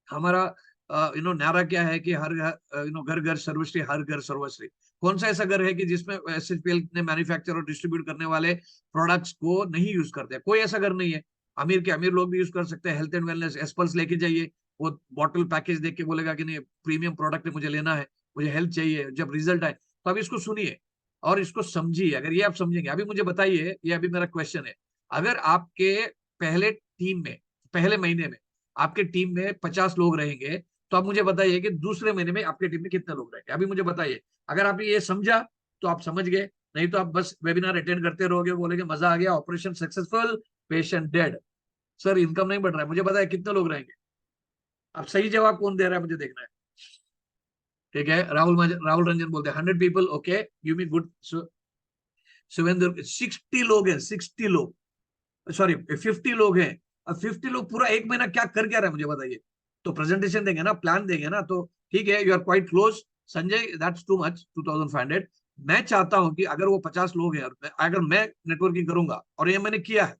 हमारा नारा क्या है कि हर घर घर सर्वश्री, हर घर सर्वश्री। कौन सा ऐसा घर है कि जिसमें एसएचपीएल ने मैन्युफैक्चर और डिस्ट्रीब्यूट करने वाले प्रोडक्ट्स को नहीं यूज करते? कोई ऐसा घर नहीं है। अमीर के अमीर लोग भी यूज कर सकते हैं। हेल्थ एंड वेलनेस एस्पल्स लेके जाइए, वो बॉटल पैकेज देख के बोलेगा कि नहीं, प्रीमियम प्रोडक्ट है, मुझे लेना है, मुझे हेल्थ चाहिए। जब रिजल्ट आए तो अब इसको सुनिए और इसको समझिए। अगर ये आप समझेंगे, अभी मुझे बताइए, ये अभी मेरा क्वेश्चन है, अगर आपके पहले टीम में, पहले महीने में आपके टीम में 50 लोग रहेंगे, तो आप मुझे बताइए कि दूसरे महीने में आपके टीम में कितने लोग रहेंगे? अभी मुझे बताइए। अगर आपने ये समझा तो आप समझ गए, नहीं तो आप बस वेबिनार अटेंड करते रहोगे, बोलेंगे मजा आ गया, operation successful, patient dead. Sir income नहीं बढ़ रहा है, मुझे बताइए कितने लोग रहेंगे? अब सही जवाब कौन दे रहा है मुझे देखना है। ठीक है, राहुल रंजन बोलते हैं 100 people, okay, give me good. Suvendra, 60 लोग हैं, 60 लोग, सॉरी 50 लोग हैं। अब 50 लोग पूरा एक महीना क्या कर क्या रहे हैं मुझे बताइए। तो प्रेजेंटेशन देंगे ना, प्लान देंगे ना, तो ठीक है, you are quite close. Sanjay, that's too much, 2500। मैं चाहता हूं कि अगर वो 50 लोग हैं, और अगर मैं नेटवर्किंग करूंगा, और ये मैंने किया है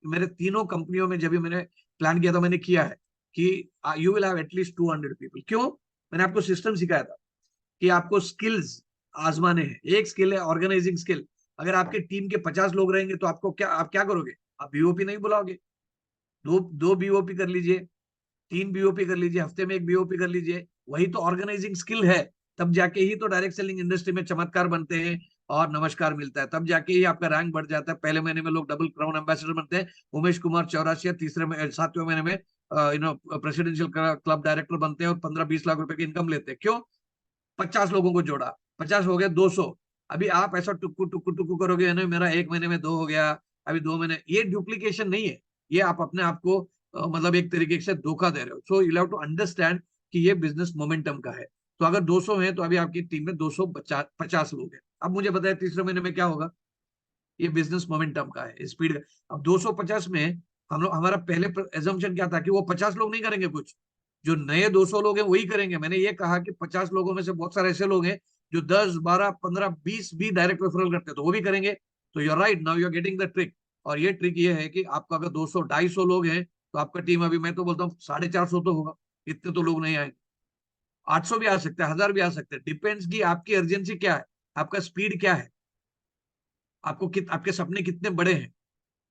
मेरे तीनों कंपनियों में, जब भी मैंने प्लान किया था मैंने किया है कि you will have at least 200 people. क्यों? मैंने आपको सिस्टम सिखाया था कि आपको स्किल्स आजमाने हैं। एक स्किल है ऑर्गेनाइजिंग स्किल। अगर आपके टीम के 50 लोग रहेंगे तो आपको क्या, आप क्या करोगे? आप बीओपी नहीं बुलाओगे, दो दो बीओपी कर लीजिए, 3 बीओपी कर लीजिए, हफ्ते में एक बीओपी कर लीजिए। वही तो ऑर्गेनाइजिंग स्किल है। तब जाके ही तो डायरेक्ट सेलिंग इंडस्ट्री में चमत्कार बनते हैं और नमस्कार मिलता है। तब जाके ही आपका रैंक बढ़ जाता है। पहले महीने में लोग डबल क्राउन एम्बेसडर बनते हैं। उमेश कुमार चौरासिया तीसरे में 7वें महीने में प्रेसिडेंशियल क्लब डायरेक्टर बनते हैं और 15-20 लाख रुपए की इनकम लेते हैं। क्यों? 50 लोगों को जोड़ा, 50 हो गए 200। अभी आप ऐसा टुक्कू टुक्कू टुक्कू करोगे ना, मेरा एक महीने में 2 हो गया, अभी 2 महीने, ये डुप्लीकेशन नहीं है। ये आप अपने आप को मतलब एक तरीके से धोखा दे रहे हो। So you have to understand कि ये बिजनेस मोमेंटम का है। तो अगर 200 है तो अभी आपकी टीम में 250 लोग हैं। अब मुझे बताया तीसरे महीने में क्या होगा? ये बिजनेस मोमेंटम का है, स्पीड का। अब 250 में हम लोग, हमारा पहले एजम्पशन क्या था कि वो 50 लोग नहीं करेंगे कुछ, जो नए 200 लोग हैं वही करेंगे। मैंने ये कहा कि 50 लोगों में से बहुत सारे ऐसे लोग हैं जो 10, 12, 15, 20 भी डायरेक्ट रेफरल करते हैं, तो वो भी करेंगे। तो you are right, now you are getting the trick. और ये ट्रिक ये है कि आपका अगर 200, 250 लोग हैं, तो आपका टीम अभी मैं तो बोलता हूँ 450 तो होगा। इतने तो लोग नहीं आएंगे, 800 भी आ सकते हैं, 1000 भी आ सकते हैं। डिपेंड्स की आपकी अर्जेंसी क्या है, आपका स्पीड क्या है, आपके सपने कितने बड़े हैं।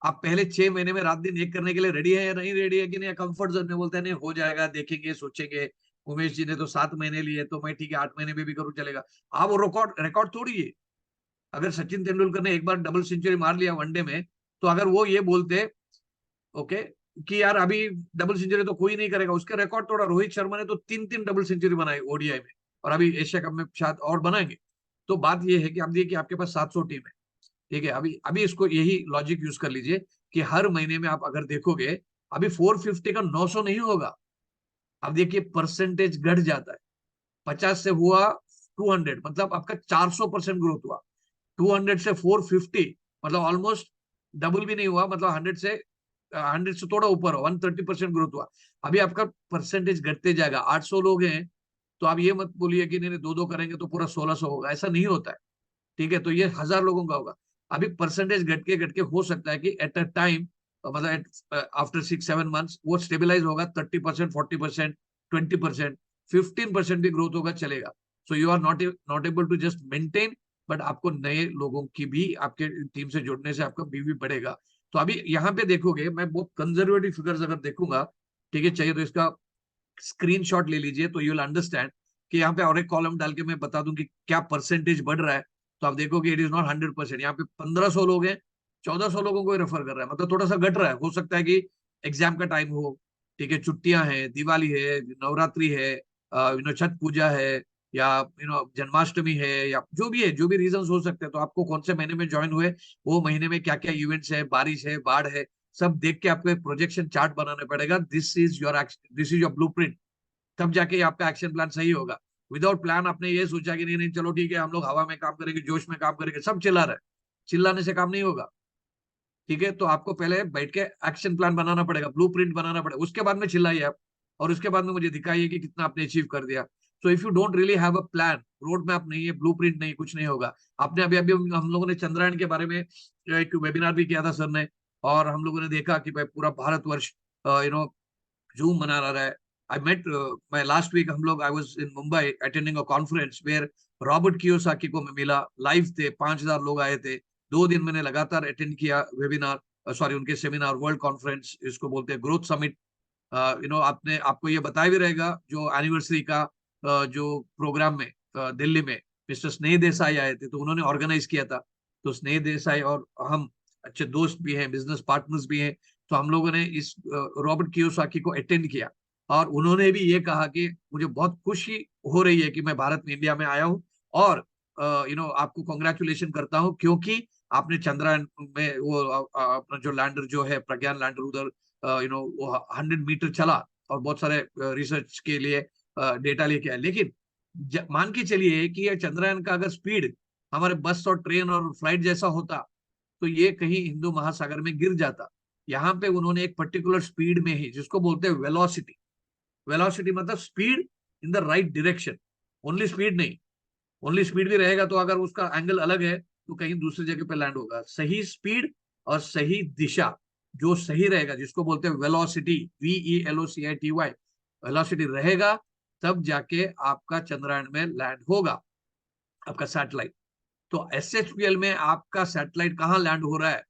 आप पहले 6 महीने में रात दिन एक करने के लिए रेडी है या नहीं रेडी है कि नहीं? कंफर्ट जोन में बोलते हैं नहीं हो जाएगा, देखेंगे, सोचेंगे। उमेश जी ने तो 7 महीने लिए, तो मैं ठीक है 8 महीने में भी करूँ चलेगा। आप वो रिकॉर्ड रिकॉर्ड तोड़िए। अगर सचिन तेंदुलकर ने एक बार डबल सेंचुरी मार लिया वनडे में, तो अगर वो ये बोलते ओके कि यार अभी डबल सेंचुरी तो कोई नहीं करेगा, उसके रिकॉर्ड तोड़ा। रोहित शर्मा ने तो 3-3 डबल सेंचुरी बनाई ओडीआई में, और अभी एशिया कप में शायद और बनाएंगे। तो बात ये है कि आप देखिए आपके पास 700 टीम है। ठीक है, अभी अभी इसको यही लॉजिक यूज कर लीजिए कि हर महीने में आप अगर देखोगे, अभी 450 का 900 नहीं होगा। अब देखिए परसेंटेज घट जाता है। 50 से हुआ 200, मतलब आपका 400% ग्रोथ हुआ। 200 से 450, मतलब ऑलमोस्ट डबल भी नहीं हुआ, मतलब 100 से थोड़ा ऊपर हो, 130% ग्रोथ हुआ। अभी आपका परसेंटेज घटते जाएगा। 800 लोग हैं, तो आप ये मत बोलिए कि नहीं दो दो करेंगे तो पूरा 1600 होगा, ऐसा नहीं होता है। ठीक है, तो ये 1000 लोगों का होगा। अभी परसेंटेज घट के हो सकता है कि एट अ टाइम, मतलब आफ्टर 6-7 मंथ्स वो स्टेबिलाईज होगा 30%, 40%, 20%, 15% भी ग्रोथ होगा, चलेगा. So you are not able to just maintain, but आपको नए लोगों की भी आपके टीम से जुड़ने से आपका बीवी बढ़ेगा. तो अभी यहाँ पे देखोगे, मैं बहुत कंजर्वेटिव फिगर्स अगर देखूंगा, ठीक है, चाहिए तो इसका स्क्रीनशॉट ले लीजिए, तो यू विल अंडरस्टैंड कि यहाँ पे और एक कॉलम डाल के मैं बता दूं कि क्या परसेंटेज बढ़ रहा है. तो आप देखोगे इट इज नॉट 100%. यहाँ पे 1500 लोग हैं, 1400 लोगों को रेफर कर रहा है, मतलब थोड़ा सा घट रहा है. हो सकता है कि एग्जाम का टाइम हो, ठीक है, छुट्टियां हैं, दिवाली है, नवरात्रि है, छठ पूजा है, या जन्माष्टमी है, या जो भी है, जो भी रीजंस हो सकते हैं. तो आपको कौन से महीने में ज्वाइन हुए, वो महीने में क्या क्या इवेंट्स है, बारिश है, बाढ़ है, सब देख के आपको एक प्रोजेक्शन चार्ट बनाना पड़ेगा. This is your blueprint. तब जाके आपका एक्शन प्लान सही होगा. विदाउट प्लान आपने ये सोचा कि नहीं नहीं चलो ठीक है हम लोग हवा में काम करेंगे, जोश में काम करेंगे, सब चिल्ला रहे, चिल्लाने से काम नहीं होगा. ठीक है, तो आपको पहले बैठ के एक्शन प्लान बनाना पड़ेगा, ब्लूप्रिंट बनाना पड़ेगा, उसके बाद में चिल्लाइए आप, और उसके बाद में मुझे दिखाइए कि कितना आपने अचीव कर दिया. So if you don't really have a plan, road map नहीं है, ब्लूप्रिंट नहीं, कुछ नहीं होगा. आपने अभी अभी हम लोगों ने चंद्रयान के बारे में एक वेबिनार भी किया था सर ने, और हम लोगों ने देखा कि भाई पूरा भारतवर्ष जूम मना रहा है. I met my last week, हम लोग I was in Mumbai attending a conference where Robert Kiyosaki को मैं मिला, लाइव थे, 5000 लोग आए थे. 2 दिन मैंने लगातार अटेंड किया वेबिनार, सॉरी उनके सेमिनार, वर्ल्ड कॉन्फ्रेंस इसको बोलते हैं, ग्रोथ समिट. आपने आपको ये बताया भी रहेगा जो एनिवर्सरी का जो प्रोग्राम में दिल्ली में मिस्टर स्नेह देसाई आए थे, तो उन्होंने ऑर्गेनाइज किया था. तो स्नेह देसाई और हम अच्छे दोस्त भी हैं, बिजनेस पार्टनर्स भी हैं. तो हम लोगों ने इस रॉबर्ट कियोसाकी को अटेंड किया, और उन्होंने भी ये कहा कि मुझे बहुत खुशी हो रही है कि मैं भारत में, इंडिया में आया हूँ, और आपको कॉन्ग्रेचुलेशन करता हूँ, क्योंकि आपने चंद्रयान में वो अपना जो लैंडर जो है, प्रज्ञान लैंडर, उधर वो 100 मीटर चला, और बहुत सारे रिसर्च के लिए डेटा लेके आया. लेकिन मान के चलिए कि ये चंद्रयान का अगर स्पीड हमारे बस और ट्रेन और फ्लाइट जैसा होता, तो ये कहीं हिंदू महासागर में गिर जाता. यहाँ पे उन्होंने एक पर्टिकुलर स्पीड में ही, जिसको बोलते हैं वेलोसिटी, वेलोसिटी मतलब speed in the right direction, only speed नहीं, ओनली स्पीड भी रहेगा तो अगर उसका एंगल अलग है तो कहीं दूसरी जगह पे लैंड होगा. सही स्पीड और सही दिशा जो सही रहेगा, जिसको बोलते हैं वेलोसिटी, VELOCITY, वेलोसिटी रहेगा, तब जाके आपका चंद्रयान में लैंड होगा, आपका सैटेलाइट. तो SHPL में आपका सैटेलाइट कहाँ लैंड हो रहा है?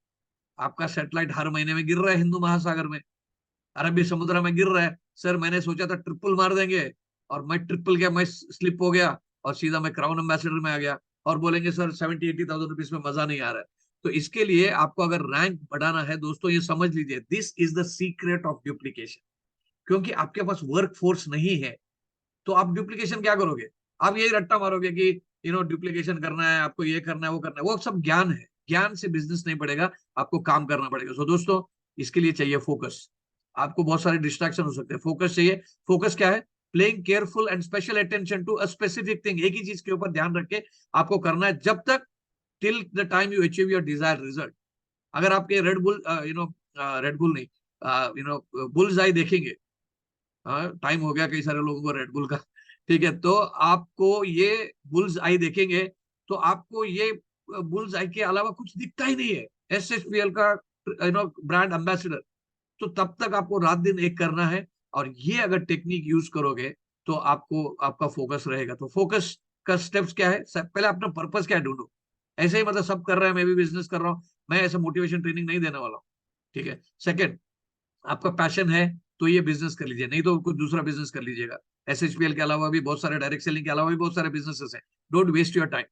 आपका सैटेलाइट हर महीने में गिर रहा है हिंदू महासागर में, अरबी समुद्र में गिर रहा है. सर मैंने सोचा था ट्रिपल मार देंगे, और मैं ट्रिपल गया, मैं स्लिप हो गया, और सीधा मैं क्राउन एम्बेसडर में आ गया, और बोलेंगे सर 70-80 थाउजेंड रुपीज में मजा नहीं आ रहा है. तो इसके लिए आपको अगर रैंक बढ़ाना है दोस्तों, ये समझ लीजिए, this is the secret of duplication. क्योंकि आपके पास वर्क फोर्स नहीं है, तो आप डुप्लीकेशन क्या करोगे? आप यही रट्टा मारोगे कि डुप्लीकेशन करना है, आपको ये करना है, वो करना है. वो सब ज्ञान है, ज्ञान से बिजनेस नहीं बढ़ेगा, आपको काम करना पड़ेगा. सो दोस्तों, इसके लिए चाहिए फोकस. आपको बहुत सारे डिस्ट्रैक्शन हो सकते हैं, फोकस चाहिए. फोकस क्या है? Playing careful and special attention to a specific thing. एक ही चीज के ऊपर ध्यान रख के आपको करना है, जब तक till the time you achieve your desire result. अगर आपके रेड बुल नहीं, बुल्स आई देखेंगे, टाइम हो गया कई सारे लोगों को रेडबुल का, ठीक है, तो आपको ये बुल्स आई देखेंगे, तो आपको ये बुल्स आई के अलावा कुछ दिखता ही नहीं है, SHPL का ब्रांड एम्बेसडर. तो तब तक आपको रात दिन एक करना है, और ये अगर टेक्निक यूज करोगे तो आपको आपका फोकस रहेगा. तो फोकस का स्टेप्स क्या है? पहले अपना पर्पस क्या है ढूंढो. ऐसे ही मतलब सब कर रहे हैं, मैं भी बिजनेस कर रहा हूँ, मैं ऐसे मोटिवेशन ट्रेनिंग नहीं देने वाला हूँ. ठीक है. सेकंड, आपका पैशन है तो ये बिजनेस कर लीजिए, नहीं तो कुछ दूसरा बिजनेस कर लीजिएगा. SHPL के अलावा भी बहुत सारे, डायरेक्ट सेलिंग के अलावा भी बहुत सारे बिजनेसेस हैं. Don't waste your time,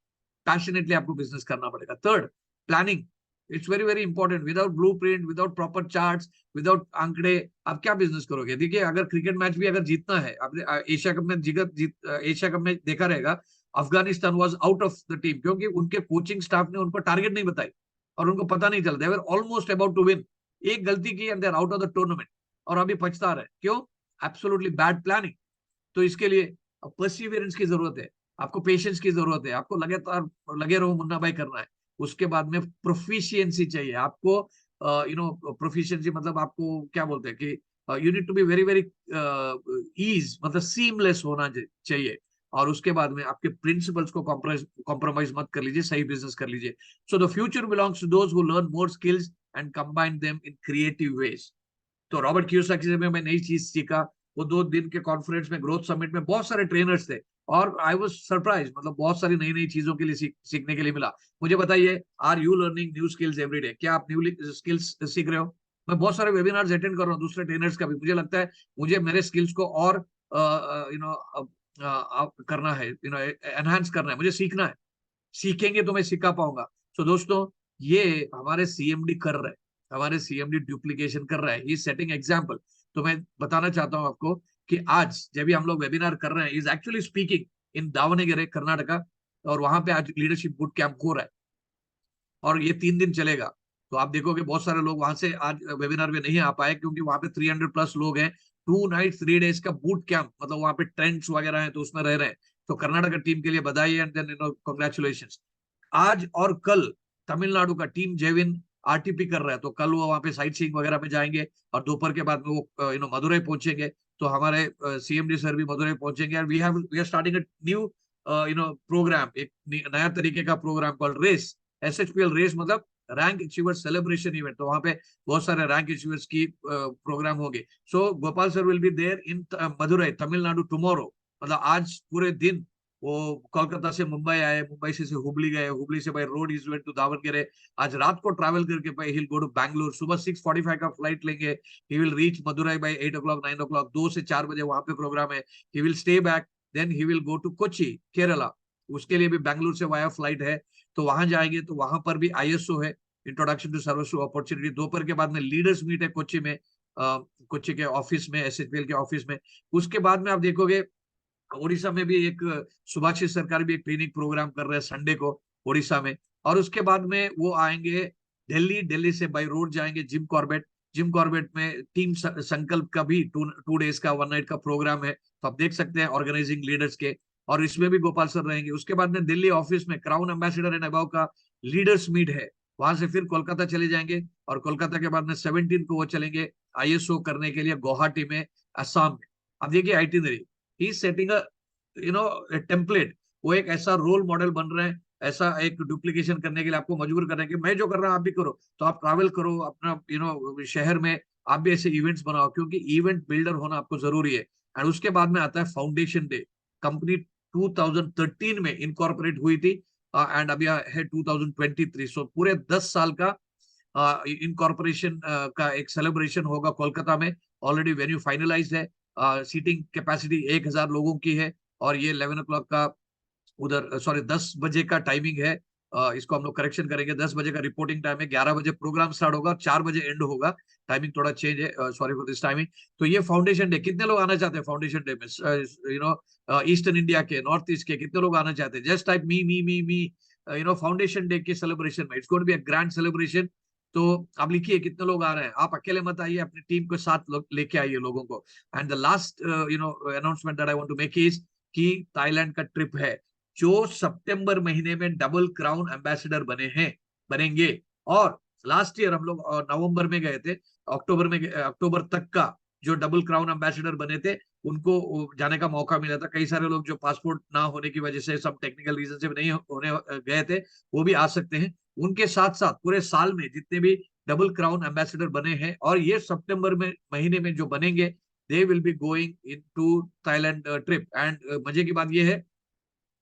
passionately आपको बिजनेस करना पड़ेगा. Third, planning. It's very very important. Without blueprint, without proper chart, without आंकड़े, आप क्या बिजनेस करोगे? देखिए, अगर क्रिकेट मैच भी अगर जीतना है, आपने एशिया कप में एशिया कप में देखा रहेगा, Afghanistan was out of the team, क्योंकि उनके कोचिंग स्टाफ ने उनको टारगेट नहीं बताई, और उनको पता नहीं चलता, ऑलमोस्ट अबाउट टू विन, एक गलती की and they are out of the tournament, और अभी पछता रहे. क्यों? Absolutely bad planning. तो इसके लिए परसिवियरेंस की जरूरत है, आपको पेशेंस की जरूरत है, आपको लगातार लगे रहो, मुन्ना भाई करना है. उसके बाद में प्रोफिशिएंसी चाहिए आपको. प्रोफिशिएंसी मतलब आपको क्या बोलते हैं कि you need to be very very ease, मतलब सीमलेस होना चाहिए. और उसके बाद में आपके प्रिंसिपल्स को कॉम्प्रोमाइज मत कर लीजिए, सही बिजनेस कर लीजिए। So the future belongs to those who learn more skills and combine them in creative ways. तो रॉबर्ट कियोसाकी से मैं नई चीज सीखा। वो 2 दिन के कॉन्फ्रेंस में, ग्रोथ समिट में बहुत सारे ट्रेनर्स थे, और आई वाज सरप्राइज, मतलब बहुत सारी नई नई चीजों के लिए सीखने के लिए मिला। मुझे बताइए, are you learning new skills every day? क्या आप न्यू स्किल्स सीख रहे हो? मैं बहुत सारे वेबिनार्स अटेंड कर रहा हूँ दूसरे ट्रेनर्स का भी। मुझे लगता है मुझे मेरे स्किल्स को और यू नो करना है, एनहांस करना है, मुझे सीखना है। सीखेंगे तो मैं सिखा पाऊंगा। तो दोस्तों, ये हमारे सीएमडी कर रहे हैं, हमारे सीएमडी डुप्लीकेशन कर रहा है, ही सेटिंग एग्जाम्पल। तो मैं बताना चाहता हूं आपको कि आज जब भी हम लोग वेबिनार कर रहे हैं, is actually speaking in Davanagere Karnataka, और वहां पे आज लीडरशिप बूट कैंप हो रहा है, और ये 3 दिन चलेगा। तो आप देखोगे बहुत सारे लोग वहां से आज वेबिनार में नहीं आ पाए, क्योंकि वहां पे 300+ लोग हैं। 2 नाइट 3 डेज का बूट कैंप, मतलब वहां पे टेंट्स वगैरह हैं, तो उसमें रह रहे हैं। तो कर्नाटक टीम के लिए बधाई, एंड देन कॉन्ग्रेचुलेशन। आज और कल तमिलनाडु का टीम जेविन आरटीपी कर रहा है, तो कल वो वहां पे साइट सीइंग वगैरह में जाएंगे, और दोपहर के बाद में वो मदुरई पहुंचेंगे। तो हमारे सीएमडी सर भी मदुरई पहुंचेंगे, और we are starting a new programme, एक नया तरीके का programme called race, SHPL race, मतलब रैंक अचीवर सेलिब्रेशन इवेंट। तो वहां पे बहुत सारे रैंक अचीवर्स की प्रोग्राम होंगे। So Gopal sir will be there in Madurai Tamil Nadu tomorrow. मतलब आज पूरे दिन वो कोलकाता से मुंबई आए, मुंबई से हुबली गए, हुबली से by road is went to Davanagere. आज रात को ट्रैवल करके भाई he will go to Bangalore, सुबह 6:45 का फ्लाइट लेंगे, he will reach Madurai by 8 o'clock 9 o'clock, 2 से 4 बजे वहां पे प्रोग्राम है। He will stay back, then he will go to Kochi Kerala, उसके लिए भी बैंगलोर से वाया फ्लाइट है। तो वहां जाएंगे, तो वहां पर भी आईएसओ है, इंट्रोडक्शन टू सर्विस अपॉर्चुनिटी। दोपहर के बाद में लीडर्स मीट है कोच्चि में, कोच्चि के ऑफिस में, एसएचपीएल के ऑफिस में। उसके बाद में आप देखोगे उड़ीसा में भी एक सुभाषित सरकार भी एक ट्रेनिंग प्रोग्राम कर रहे हैं संडे को उड़ीसा में। और उसके बाद में वो आएंगे दिल्ली, दिल्ली से बाय रोड जाएंगे जिम कॉर्बेट। जिम कॉर्बेट में टीम संकल्प का भी 2 डेज का 1 नाइट का प्रोग्राम है। तो आप देख सकते हैं ऑर्गेनाइजिंग लीडर्स के, और इसमें भी गोपाल सर रहेंगे। उसके बाद में दिल्ली ऑफिस में क्राउन एम्बेसडर एंड अबाव का लीडर्स मीट है। वहां से फिर कोलकाता चले जाएंगे, और कोलकाता के बाद में 17 को वो चलेंगे आईएसओ करने के लिए गुवाहाटी में, असम में। अब देखिए आइटिनरी, ही सेटिंग टेम्पलेट। वो एक ऐसा रोल मॉडल बन रहे हैं, ऐसा एक डुप्लीकेशन करने के लिए आपको मजबूर कर रहे हैं कि मैं जो कर रहा हूं आप भी करो। तो आप ट्रैवल करो अपना शहर में, आप भी ऐसे इवेंट्स बनाओ, क्योंकि इवेंट बिल्डर होना आपको जरूरी है। एंड उसके बाद में आता है फाउंडेशन डे। कंपनी 2013 में इनकॉर्पोरेट हुई थी, एंड अभी है 2023। सो पूरे 10 साल का इनकॉर्पोरेशन का एक सेलिब्रेशन होगा कोलकाता में। ऑलरेडी वेन्यू फाइनलाइज है, सीटिंग कैपेसिटी 1000 लोगों की है, और ये 11 o'clock का उधर, सॉरी 10 बजे का टाइमिंग है। इसको हम लोग करेक्शन करेंगे, 10 बजे का रिपोर्टिंग टाइम है, 11 बजे प्रोग्राम स्टार्ट होगा, 4 बजे एंड होगा। टाइमिंग थोड़ा चेंज है, सॉरी फॉर दिस टाइमिंग। तो ये फाउंडेशन डे, कितने लोग आना चाहते हैं फाउंडेशन डे में? ईस्टर्न इंडिया के, नॉर्थ ईस्ट के कितने लोग आना चाहते हैं? Just type me foundation day के सेलिब्रेशन में, it's going to be a grand celebration. तो आप लिखिए कितने लोग आ रहे हैं। आप अकेले मत आइए, अपनी टीम को साथ लेके आइए लोगों को। And the last announcement that I want to make is कि थाईलैंड का ट्रिप है, जो सितंबर महीने में डबल क्राउन एम्बेसडर बनेंगे। और लास्ट ईयर हम लोग नवंबर में गए थे, अक्टूबर तक का जो डबल क्राउन एम्बेसडर बने थे, उनको जाने का मौका मिला था। कई सारे लोग जो पासपोर्ट ना होने की वजह से, सब टेक्निकल रीजन से नहीं होने गए थे, वो भी आ सकते हैं। उनके साथ साथ पूरे साल में जितने भी डबल क्राउन एम्बेसडर बने हैं, और ये सितंबर में महीने में जो बनेंगे, they will be going in to Thailand trip. And मजे की बात यह है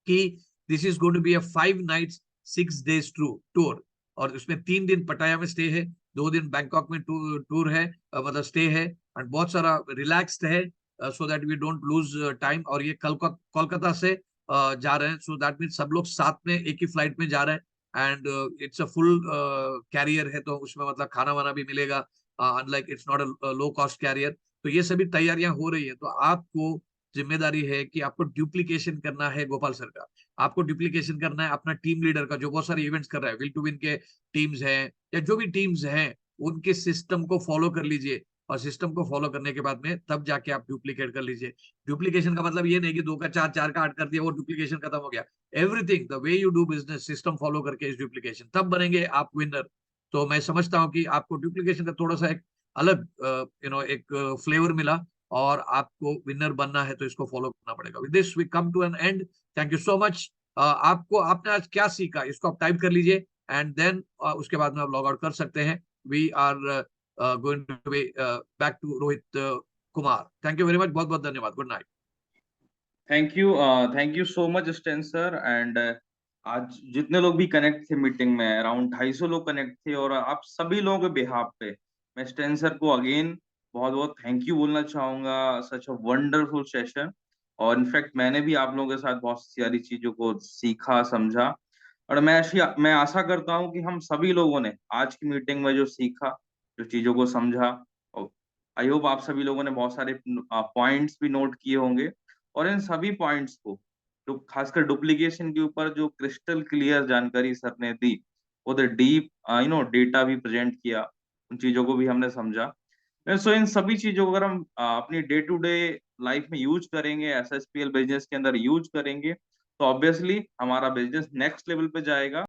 कि this is going to be a 5 nights 6 days tour. और उसमें 3 दिन पटाया में स्टे है, 2 दिन बैंकॉक में टूर है, मतलब स्टे है, एंड बहुत सारा रिलैक्स्ड है, so that we don't lose time. और ये कोलकाता से जा रहे हैं, सो दैट मीन सब लोग साथ में एक ही फ्लाइट में जा रहे हैं। And it's a full carrier है, तो उसमें मतलब खाना वाना भी मिलेगा, unlike it's not a low cost carrier. तो ये सभी तैयारियां हो रही है। तो आपको जिम्मेदारी है कि आपको डुप्लीकेशन करना है गोपाल सर का। आपको डुप्लीकेशन करना है अपना टीम लीडर का, जो बहुत सारे इवेंट्स कर रहा है, विल टू विन के टीम्स हैं, या जो भी टीम्स हैं, उनके सिस्टम को फॉलो कर लीजिए। और सिस्टम को फॉलो करने के बाद में तब जाके आप डुप्लीकेट कर लीजिए। डुप्लीकेशन का मतलब ये नहीं कि 2 का 4, 4 का 8 कर दिया, वो डुप्लीकेशन खत्म हो गया। Everything the way you do business, system follow करके इस डुप्लीकेशन, तब बनेंगे आप विनर। तो मैं समझता हूँ कि आपको डुप्लीकेशन का थोड़ा सा एक अलग एक फ्लेवर मिला, और आपको विनर बनना है तो इसको फॉलो करना पड़ेगा। With this we come to an end. Thank you so much. आपने आज क्या सीखा इसको आप टाइप कर लीजिए, एंड देन उसके बाद में आप लॉग आउट कर सकते हैं। We are going to be back to Rohit Kumar. Thank you very much, बहुत बहुत धन्यवाद। Good night. Thank you so much Stan sir. And आज जितने लोग भी कनेक्ट थे मीटिंग में, अराउंड 250 लोग कनेक्ट थे, और आप सभी लोगों के बिहाफ पे मैं स्टैन सर को अगेन बहुत बहुत थैंक यू बोलना चाहूंगा। सच अ वंडरफुल सेशन। और इनफैक्ट मैंने भी आप लोगों के साथ बहुत सारी चीजों को सीखा, समझा। और मैं आशा करता हूँ कि हम सभी लोगों ने आज की मीटिंग में जो सीखा, जो चीजों को समझा, और आई होप आप सभी लोगों ने बहुत सारे पॉइंट्स भी नोट किए होंगे। और इन सभी पॉइंट्स को, जो खासकर डुप्लीकेशन के ऊपर जो क्रिस्टल क्लियर जानकारी सर ने दी, वो द डीप डेटा भी प्रेजेंट किया, उन चीजों को भी हमने समझा। सो इन सभी चीजों को अगर हम अपनी डे टू डे लाइफ में यूज करेंगे, एसएसपीएल बिजनेस के अंदर यूज करेंगे, तो ऑब्वियसली हमारा बिजनेस नेक्स्ट लेवल पे जाएगा।